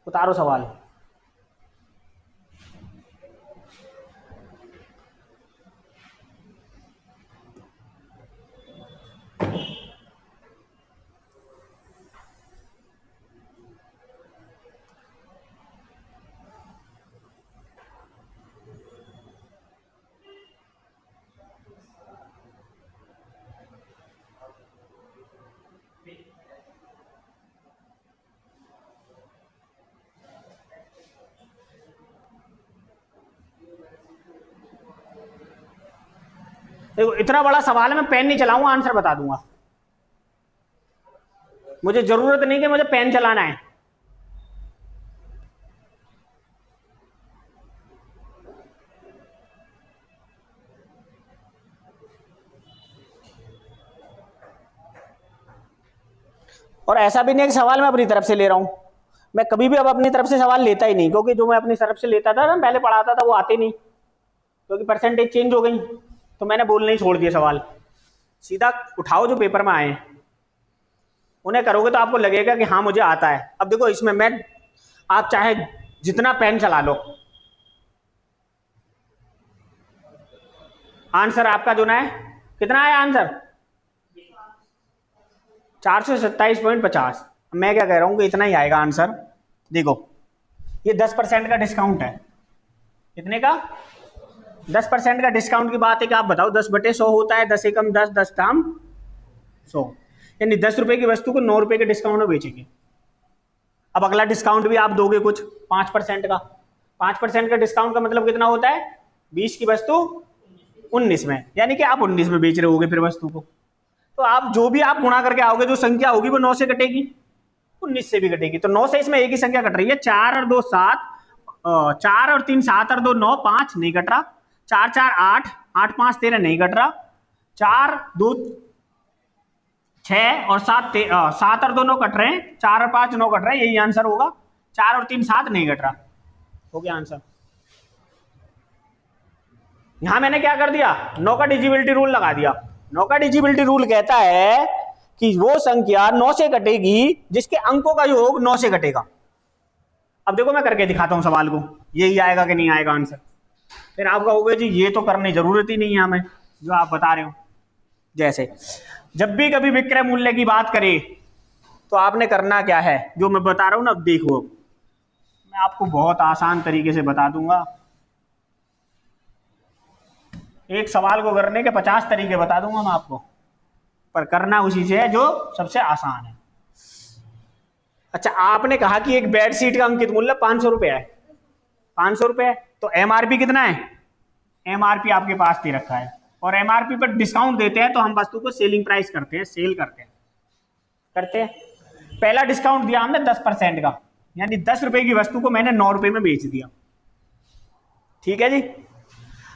उतारो सवाल। देखो इतना बड़ा सवाल है, मैं पेन नहीं चलाऊंगा, आंसर बता दूंगा। मुझे जरूरत नहीं कि मुझे पेन चलाना है। और ऐसा भी नहीं कि सवाल मैं अपनी तरफ से ले रहा हूं। मैं कभी भी अब अपनी तरफ से सवाल लेता ही नहीं, क्योंकि जो मैं अपनी तरफ से लेता था ना, पहले पढ़ाता था, वो आते नहीं, क्योंकि परसेंटेज चेंज हो गई। तो मैंने बोलना ही छोड़ दिया सवाल। सीधा उठाओ जो पेपर में आए, उन्हें करोगे तो आपको लगेगा कि हाँ मुझे आता है। अब देखो इसमें मैं, आप चाहे जितना पेन चला लो, आंसर आपका जो ना है, कितना है आंसर, 427.50। मैं क्या कह रहा हूं कि इतना ही आएगा आंसर। देखो ये 10% का डिस्काउंट है। कितने का, 10% का डिस्काउंट की बात है कि आप बताओ 10/100 होता है, 10 एकम 10, 10 दाम 100, यानी 10 रुपए की वस्तु को 9 रुपए के डिस्काउंट में बेचेंगे। अब अगला डिस्काउंट भी आप दोगे कुछ 5% का। 5% का डिस्काउंट का मतलब कितना होता है, 20 की वस्तु 19 में, यानी कि आप 19 में बेच रहे होगे फिर वस्तु को। तो आप जो भी आप गुणा करके आओगे, जो संख्या होगी वो 9 से कटेगी, 19 से भी कटेगी। तो 9 से इसमें एक ही संख्या कट रही है, 4 और 2 7, 4 और 3 7 और 2 9, 5 नहीं कट रहा, 4 4 8, 8 5 13 नहीं कट रहा, 4 2 6 और 7 7 और 2 9 कट रहे हैं, 4 और 5 9 कट रहे हैं, यही आंसर होगा। 4 और 3 7 नहीं कट रहा, हो गया आंसर। यहां मैंने क्या कर दिया, 9 का डिजिबिलिटी रूल लगा दिया। 9 का डिजिबिलिटी रूल कहता है कि वो संख्या 9 से कटेगी जिसके अंकों का योग 9 से कटेगा। अब देखो मैं करके दिखाता हूं सवाल को, यही आएगा कि नहीं आएगा आंसर। फिर आप कहोगे जी ये तो करने जरूरत ही नहीं है हमें, जो आप बता रहे हो। जैसे जब भी कभी विक्रय मूल्य की बात करें तो आपने करना क्या है, जो मैं बता रहा हूं ना, अब देखो मैं आपको बहुत आसान तरीके से बता दूंगा। एक सवाल को करने के 50 तरीके बता दूंगा मैं आपको, पर करना उसी से है जो सबसे आसान है। अच्छा, आपने कहा कि एक बेडशीट का अंकित मूल्य 500 रुपए है, 500 रुपए, तो एमआरपी कितना है, एमआरपी आपके पास दे रखा है, और एमआरपी पर डिस्काउंट देते हैं तो हम वस्तु को सेलिंग प्राइस करते हैं, सेल करते हैं। पहला डिस्काउंट दिया हमने 10% का, यानी 10 रुपए की वस्तु को मैंने 9 रुपए में बेच दिया। ठीक है जी।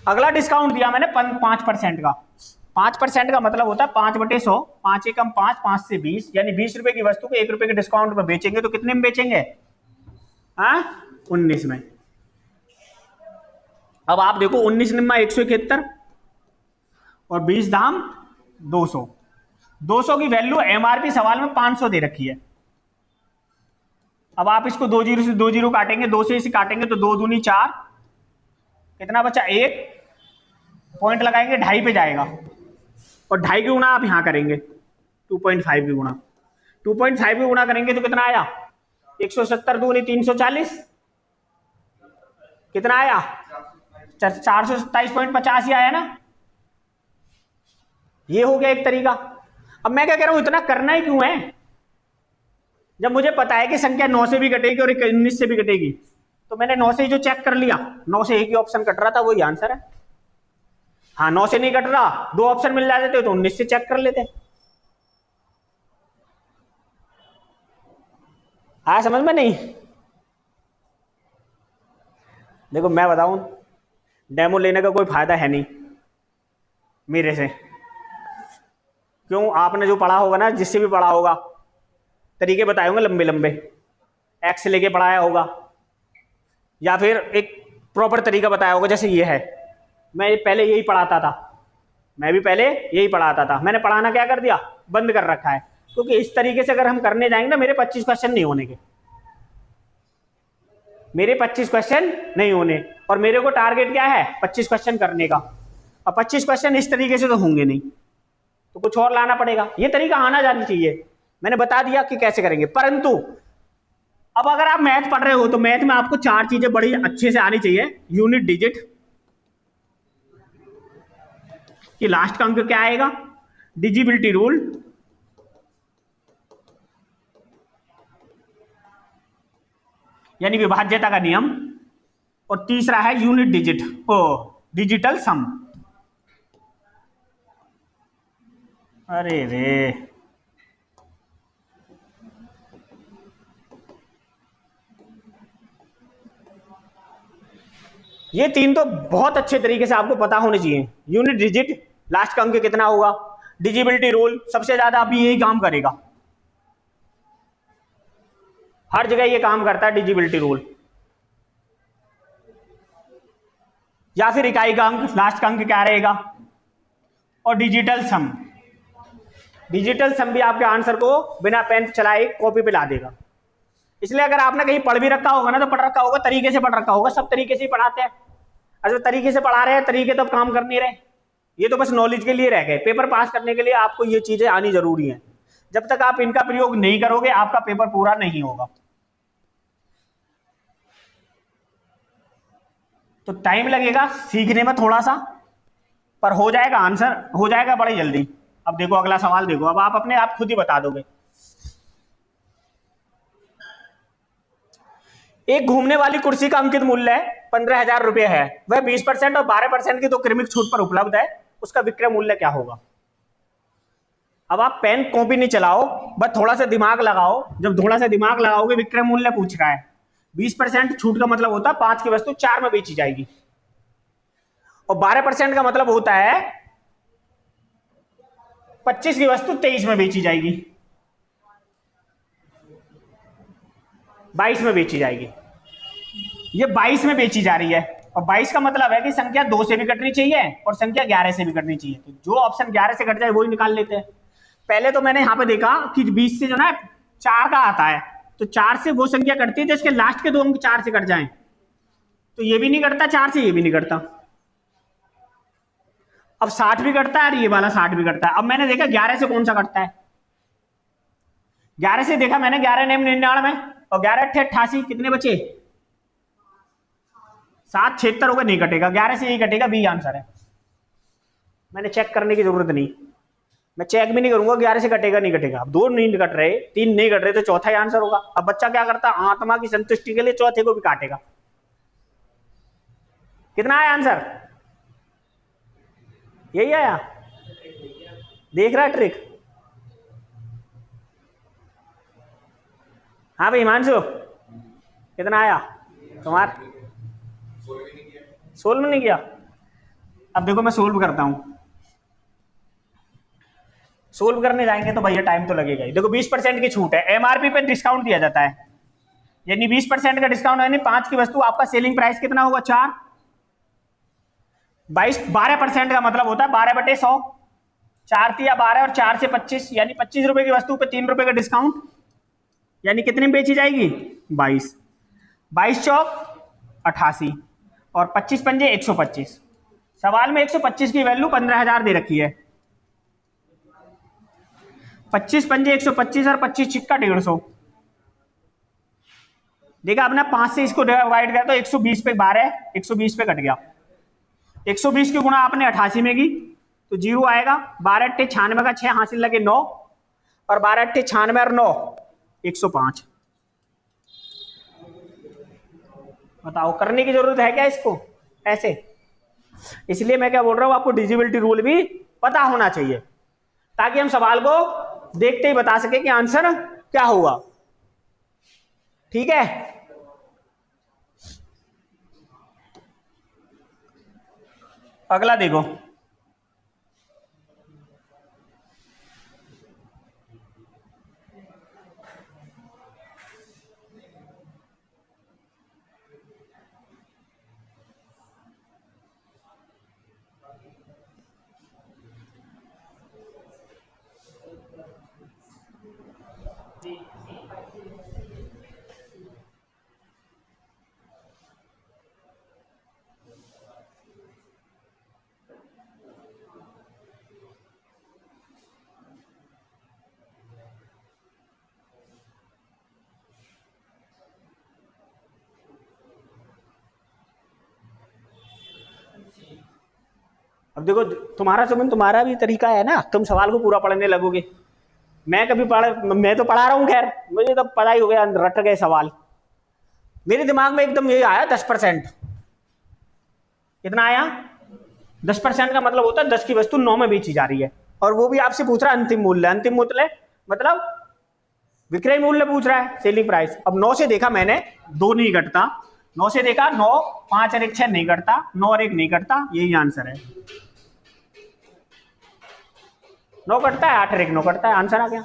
अगला डिस्काउंट दिया मैंने 5% का। 5% का मतलब होता है 5/100, 5 एकम 5, 5 से 20, यानी 20 रुपए की वस्तु को 1 रुपए के डिस्काउंट में बेचेंगे तो कितने में बेचेंगे, 19 में। अब आप देखो 19 निम्मा 171 और 20 दाम 200, 200 की वैल्यू एमआरपी सवाल में 500 दे रखी है। अब आप इसको 2 जीरो से 2 जीरो काटेंगे, 2 से इसे काटेंगे तो 2 दूनी 4, कितना बचा 1, पॉइंट लगाएंगे 2.5 पे जाएगा, और 2.5 की गुणा आप यहां करेंगे 2.5 की गुणा, 2.5 की गुणा करेंगे तो कितना आया 170 दूनी 340, कितना आया 427.85 आया ना। ये हो गया एक तरीका। अब मैं क्या कह रहा हूं, इतना करना ही क्यों है जब मुझे पता है कि संख्या 9 से भी कटेगी और 19 से भी कटेगी। तो मैंने 9 से ही जो चेक कर लिया, 9 से एक ही ऑप्शन कट रहा था, वही आंसर है। हाँ 9 से नहीं कट रहा, 2 ऑप्शन मिल जाते तो 19 से चेक कर लेते। आया समझ में? नहीं देखो मैं बताऊं, डेमो लेने का कोई फायदा है नहीं मेरे से। क्यों? आपने जो पढ़ा होगा ना, जिससे भी पढ़ा होगा, तरीके बताए होंगे लंबे लंबे, एक्स से लेके पढ़ाया होगा, या फिर एक प्रॉपर तरीका बताया होगा। जैसे ये है, मैं पहले यही पढ़ाता था, मैं भी पहले यही पढ़ाता था, मैंने पढ़ाना क्या कर दिया, बंद कर रखा है। क्योंकि इस तरीके से अगर हम करने जाएंगे ना, मेरे 25 क्वेश्चन नहीं होने के, मेरे 25 क्वेश्चन नहीं होने, और मेरे को टारगेट क्या है 25 क्वेश्चन करने का। और 25 क्वेश्चन इस तरीके से तो होंगे नहीं, तो कुछ और लाना पड़ेगा। ये तरीका आना जाना चाहिए, मैंने बता दिया कि कैसे करेंगे। परंतु अब अगर आप मैथ पढ़ रहे हो तो मैथ में आपको 4 चीजें बड़ी अच्छे से आनी चाहिए। यूनिट डिजिट कि लास्ट का अंक क्या आएगा, डिजिबिलिटी रूल, यानी विभाज्यता का नियम, और तीसरा है यूनिट डिजिट ओ डिजिटल सम। अरे रे, ये 3 तो बहुत अच्छे तरीके से आपको पता होने चाहिए। यूनिट डिजिट, लास्ट का अंक कितना होगा, डिजिबिलिटी रूल, सबसे ज्यादा अभी यही काम करेगा, हर जगह ये काम करता है डिजिबिलिटी रूल। या फिर इकाई का अंक, लास्ट का अंक क्या रहेगा, और डिजिटल सम। डिजिटल सम भी आपके आंसर को बिना पेन चलाए कॉपी पे ला देगा। इसलिए अगर आपने कहीं पढ़ भी रखा होगा ना, तो पढ़ रखा होगा, तरीके से पढ़ रखा होगा, सब तरीके से ही पढ़ाते हैं। अगर तरीके से पढ़ा रहे हैं, तरीके तो काम कर नहीं रहे, ये तो बस नॉलेज के लिए रह गए। पेपर पास करने के लिए आपको ये चीजें आनी जरूरी है। जब तक आप इनका प्रयोग नहीं करोगे, आपका पेपर पूरा नहीं होगा। तो टाइम लगेगा सीखने में थोड़ा सा, पर हो जाएगा, आंसर हो जाएगा बड़ी जल्दी। अब देखो अगला सवाल देखो, अब आप अपने आप खुद ही बता दोगे। एक घूमने वाली कुर्सी का अंकित मूल्य 15,000 रुपये है, वह 20% और 12% की तो क्रमिक छूट पर उपलब्ध है, उसका विक्रय मूल्य क्या होगा। अब आप पेन कॉपी नहीं चलाओ, बस थोड़ा सा दिमाग लगाओ। जब थोड़ा सा दिमाग लगाओगे, विक्रय मूल्य पूछ रहा है, 20% छूट का मतलब होता है 5 की वस्तु 4 में बेची जाएगी, और 12% का मतलब होता है 25 की वस्तु 23 में बेची जाएगी, 22 में बेची जाएगी। ये 22 में बेची जा रही है, और 22 का मतलब है कि संख्या 2 से भी कटनी चाहिए और संख्या 11 से भी कटनी चाहिए। तो जो ऑप्शन 11 से कट जाए वही निकाल लेते हैं। पहले तो मैंने यहां पे देखा कि 20 से जो ना 4 का आता है, तो 4 से वो संख्या कटती है जिसके लास्ट के 2 अंक 4 से कट जाएं। तो ये भी नहीं कटता 4 से, ये भी नहीं कटता। अब 60 भी कटता है और ये वाला 60 भी कटता है। अब मैंने देखा 11 से कौन सा कटता है। 11 से देखा मैंने, 11 नेम 99 और 11 अट्ठे 88, कितने बचे 7 76 होगा, नहीं कटेगा। 11 से यही कटेगा, बी आंसर है। मैंने चेक करने की जरूरत नहीं, मैं चेक भी नहीं करूंगा 11 से कटेगा नहीं कटेगा। अब 2 नहीं कट रहे, 3 नहीं कट रहे, तो चौथा ही आंसर होगा। अब बच्चा क्या करता, आत्मा की संतुष्टि के लिए चौथे को भी काटेगा। कितना आया आंसर, यही आया, देख रहा है ट्रिक। हाँ भाई हिमांशु, कितना आया तुम्हारा, सोल्व नहीं किया। अब देखो मैं सोल्व करता हूं, सोल्व करने जाएंगे तो भैया टाइम तो लगेगा ही। देखो 20% की छूट है, एमआरपी पे डिस्काउंट दिया जाता है, यानी 20% का डिस्काउंट, यानी 5 की वस्तु आपका सेलिंग प्राइस कितना होगा 4। 12% का मतलब होता है 12/100, 4 तिया 12 और 4 से 25, यानी 25 रुपए की वस्तु पे 3 रुपए का डिस्काउंट, यानी कितने में बेची जाएगी? 22। 22 चौक 88 और 25 पंजे 125। सवाल में 125 की वैल्यू 15,000 दे रखी है। 25 पंजे 125 और 25 छिक्का 150। देखा आपने 5 से इसको डिवाइड किया तो 120 पे 12, 120 पे कट गया। 120 की गुणा आपने 88 में की तो 0 आएगा। 12 अट्ठे 96 का 6 हासिल लगे 9 और 12 अट्ठे 96 और 9 105। बताओ करने की जरूरत है क्या इसको ऐसे? इसलिए मैं क्या बोल रहा हूं, आपको डिविजिबिलिटी रूल भी पता होना चाहिए ताकि हम सवाल को देखते ही बता सके कि आंसर क्या होगा। ठीक है, अगला देखो। अब देखो तुम्हारा भी तरीका है ना, तुम सवाल को पूरा पढ़ने लगोगे। मैं तो पढ़ा रहा हूं, खैर मुझे तो पता ही हो गया, रट गए सवाल। मेरे दिमाग में एकदम ये आया 10%। कितना आया? 10% का मतलब होता है 10 की वस्तु 9 में बेची जा रही है, और वो भी आपसे पूछ रहा है अंतिम मूल्य। अंतिम मूल्य मतलब विक्रय मूल्य पूछ रहा है, सेलिंग प्राइस। अब 9 से देखा मैंने 2 नहीं घटता, 9 से देखा 9, 5 और 1 6 नहीं घटता, 9 और 1 नहीं घटता, यही आंसर है। 9 कटता है, 8 और 1 9 कटता है, आंसर आ गया।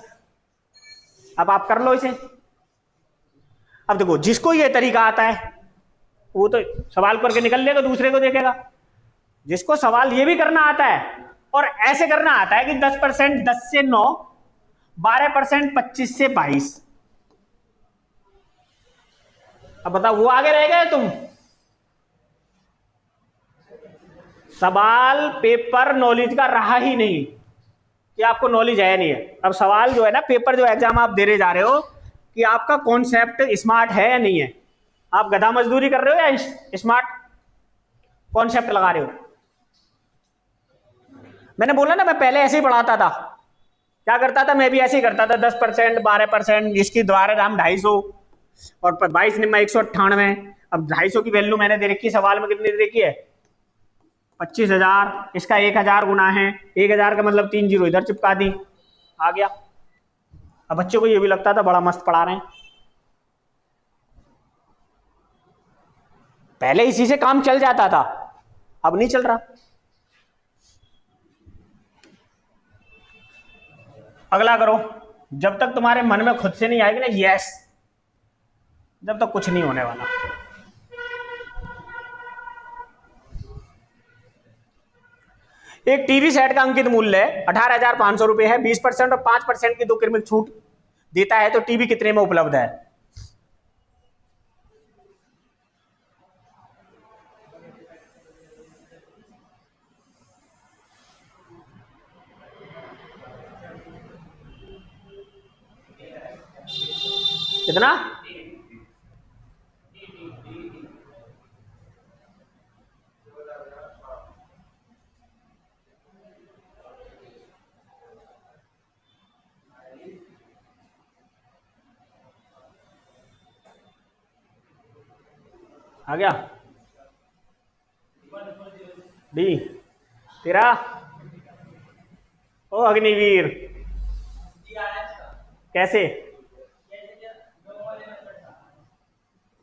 अब आप कर लो इसे। अब देखो जिसको ये तरीका आता है वो तो सवाल करके निकल लेगा, दूसरे को देखेगा। जिसको सवाल ये भी करना आता है और ऐसे करना आता है कि 10% 10 से 9, 12% 25 से 22, अब बताओ वो आगे रह गए तुम? सवाल पेपर नॉलेज का रहा ही नहीं कि आपको नॉलेज है नहीं है। अब सवाल जो है ना, पेपर जो एग्जाम आप दे रहे जा रहे हो कि आपका कॉन्सेप्ट स्मार्ट है या नहीं है। आप गधा मजदूरी कर रहे हो या स्मार्ट कॉन्सेप्ट लगा रहे हो? मैंने बोला ना, मैं पहले ऐसे ही पढ़ाता था। क्या करता था? मैं भी ऐसे ही करता था, 10% 12%, इसकी द्वारा दाम 250 और 22 निम्मा 198। अब 250 की वैल्यू मैंने दे रखी है, सवाल में कितनी दे रखी है? 25,000। इसका 1,000 गुना है, 1,000 का मतलब 3 जीरो इधर चिपका दी, आ गया। अब बच्चों को ये भी लगता था बड़ा मस्त पढ़ा रहे हैं। पहले इसी से काम चल जाता था, अब नहीं चल रहा। अगला करो। जब तक तुम्हारे मन में खुद से नहीं आएगी ना यस, जब तक कुछ नहीं होने वाला। एक टीवी सेट का अंकित मूल्य 18,500 रुपए है। 20% और 5% की 2 क्रमिक छूट देता है तो टीवी कितने में उपलब्ध है? कितना? आ गया डी तेरा। ओ अग्निवीर, कैसे?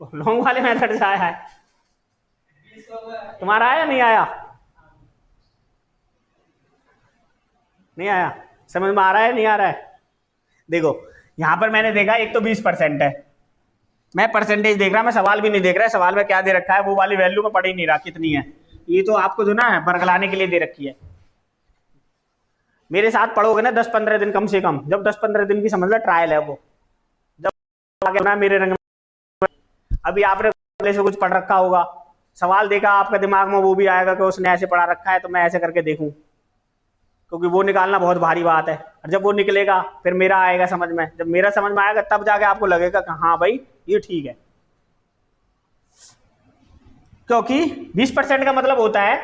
लॉन्ग वाले मेथड से आया है। तुम्हारा आया नहीं आया? नहीं आया? समझ में आ रहा है नहीं आ रहा है? देखो यहां पर मैंने देखा एक तो 20% है, मैं परसेंटेज देख रहा, मैं सवाल भी नहीं देख रहा। सवाल में क्या दे रखा है वो वाली वैल्यू में पढ़ ही नहीं रहा कितनी है। ये तो आपको जो ना बरगलाने के लिए दे रखी है। मेरे साथ पढ़ोगे ना 10-15 दिन कम से कम, जब 10-15 दिन की समझ लो ट्रायल है वो, जब आगे ना मेरे रंग में, अभी आपने पहले से कुछ पढ़ रखा होगा, सवाल देखा आपका दिमाग में वो भी आएगा कि उसने ऐसे पढ़ा रखा है तो मैं ऐसे करके देखूं, क्योंकि वो निकालना बहुत भारी बात है। और जब वो निकलेगा फिर मेरा आएगा समझ में, जब मेरा समझ में आएगा तब जाके आपको लगेगा कि हाँ भाई ये ठीक है। क्योंकि 20% का मतलब होता है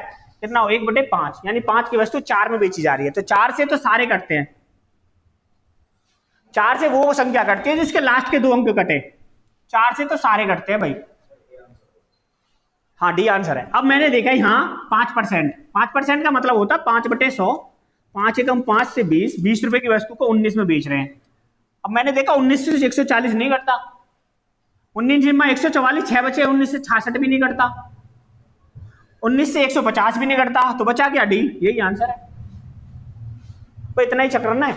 कितना, 1/5, यानी 5 की वस्तु 4 में बेची जा रही है, तो 4 से तो सारे कटते हैं, 4 से वो संख्या कटती है जिसके लास्ट के 2 अंक कटे, 4 से तो सारे कटते हैं भाई। हाँ डी आंसर है। अब मैंने देखा यहाँ 5%, 5% का मतलब होता है 5/100, 5 एकम 5 से 20, 20 रुपए की वस्तु को 19 में बेच रहे हैं। अब मैंने देखा 19 से 140 नहीं कटता, 19 जिम्मा 144, 6 बचे, 19 से 66 भी नहीं कटता, 19 से 150 भी नहीं कटता, तो बचा क्या, डी, यही आंसर है। तो इतना ही चक्कर है।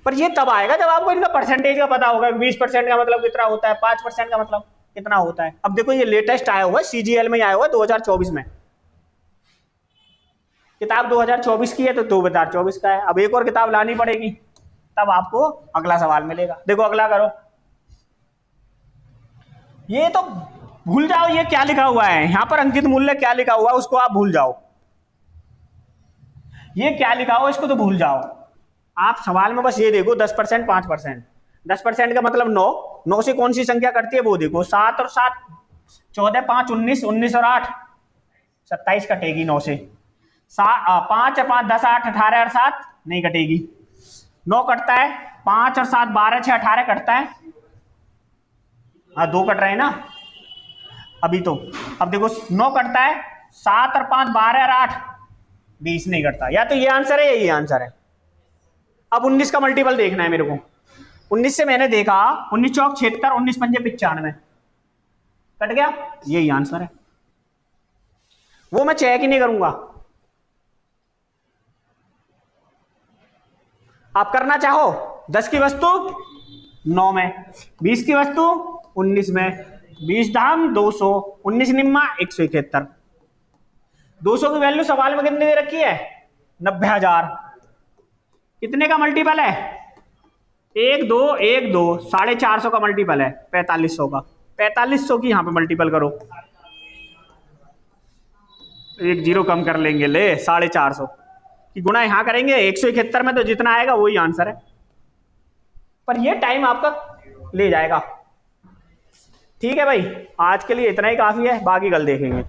पर ये तब आएगा जब आपको इनका परसेंटेज का पता होगा, 20% का मतलब कितना होता है, 5% का मतलब कितना होता है। अब देखो ये लेटेस्ट आया हुआ है, सीजीएल में आया हुआ है 2024 में, किताब 2024 की है तो 2024 का है। अब एक और किताब लानी पड़ेगी तब आपको अगला सवाल मिलेगा। देखो अगला करो, ये तो भूल जाओ ये क्या लिखा हुआ है यहाँ पर, अंकित मूल्य क्या लिखा हुआ है उसको आप भूल जाओ, ये क्या लिखा हुआ इसको तो भूल जाओ। आप सवाल में बस ये देखो 10%, 5%, 10% का मतलब 9, 9 से कौन सी संख्या करती है वो देखो, 7 और 7, 14, 5, 19, 19 और 8, 27 कटेगी 9 से, 5 और 5, 10, 8, 18 और 7 नहीं कटेगी, 9 कटता है, 5 और 7, 12, 6, 18 कटता है, हाँ 2 कट रहे हैं ना अभी तो। अब देखो 9 कटता है, 7 और 5, 12 और 8, 20 नहीं कटता, या तो ये आंसर है या ये आंसर है। अब 19 का मल्टीपल देखना है मेरे को, 19 से मैंने देखा 19 चौक 76, 19 पंजे 95, कट गया, यही आंसर है। वो मैं चेक ही नहीं करूंगा, आप करना चाहो 10 की वस्तु 9 में, 20 की वस्तु 19 में, 20 धाम 200, 19 निम्मा 171, 200 की वैल्यू सवाल में कितनी दे रखी है, 90,000, कितने का मल्टीपल है, 1 2 1 2, 450 का मल्टीपल है 4500 का, 4500 की यहाँ पे मल्टीपल करो, 1 0 कम कर लेंगे, ले 450 की गुणा यहाँ करेंगे 171 में, तो जितना आएगा वही आंसर है। पर ये टाइम आपका ले जाएगा। ठीक है भाई, आज के लिए इतना ही काफी है, बाकी कल देखेंगे।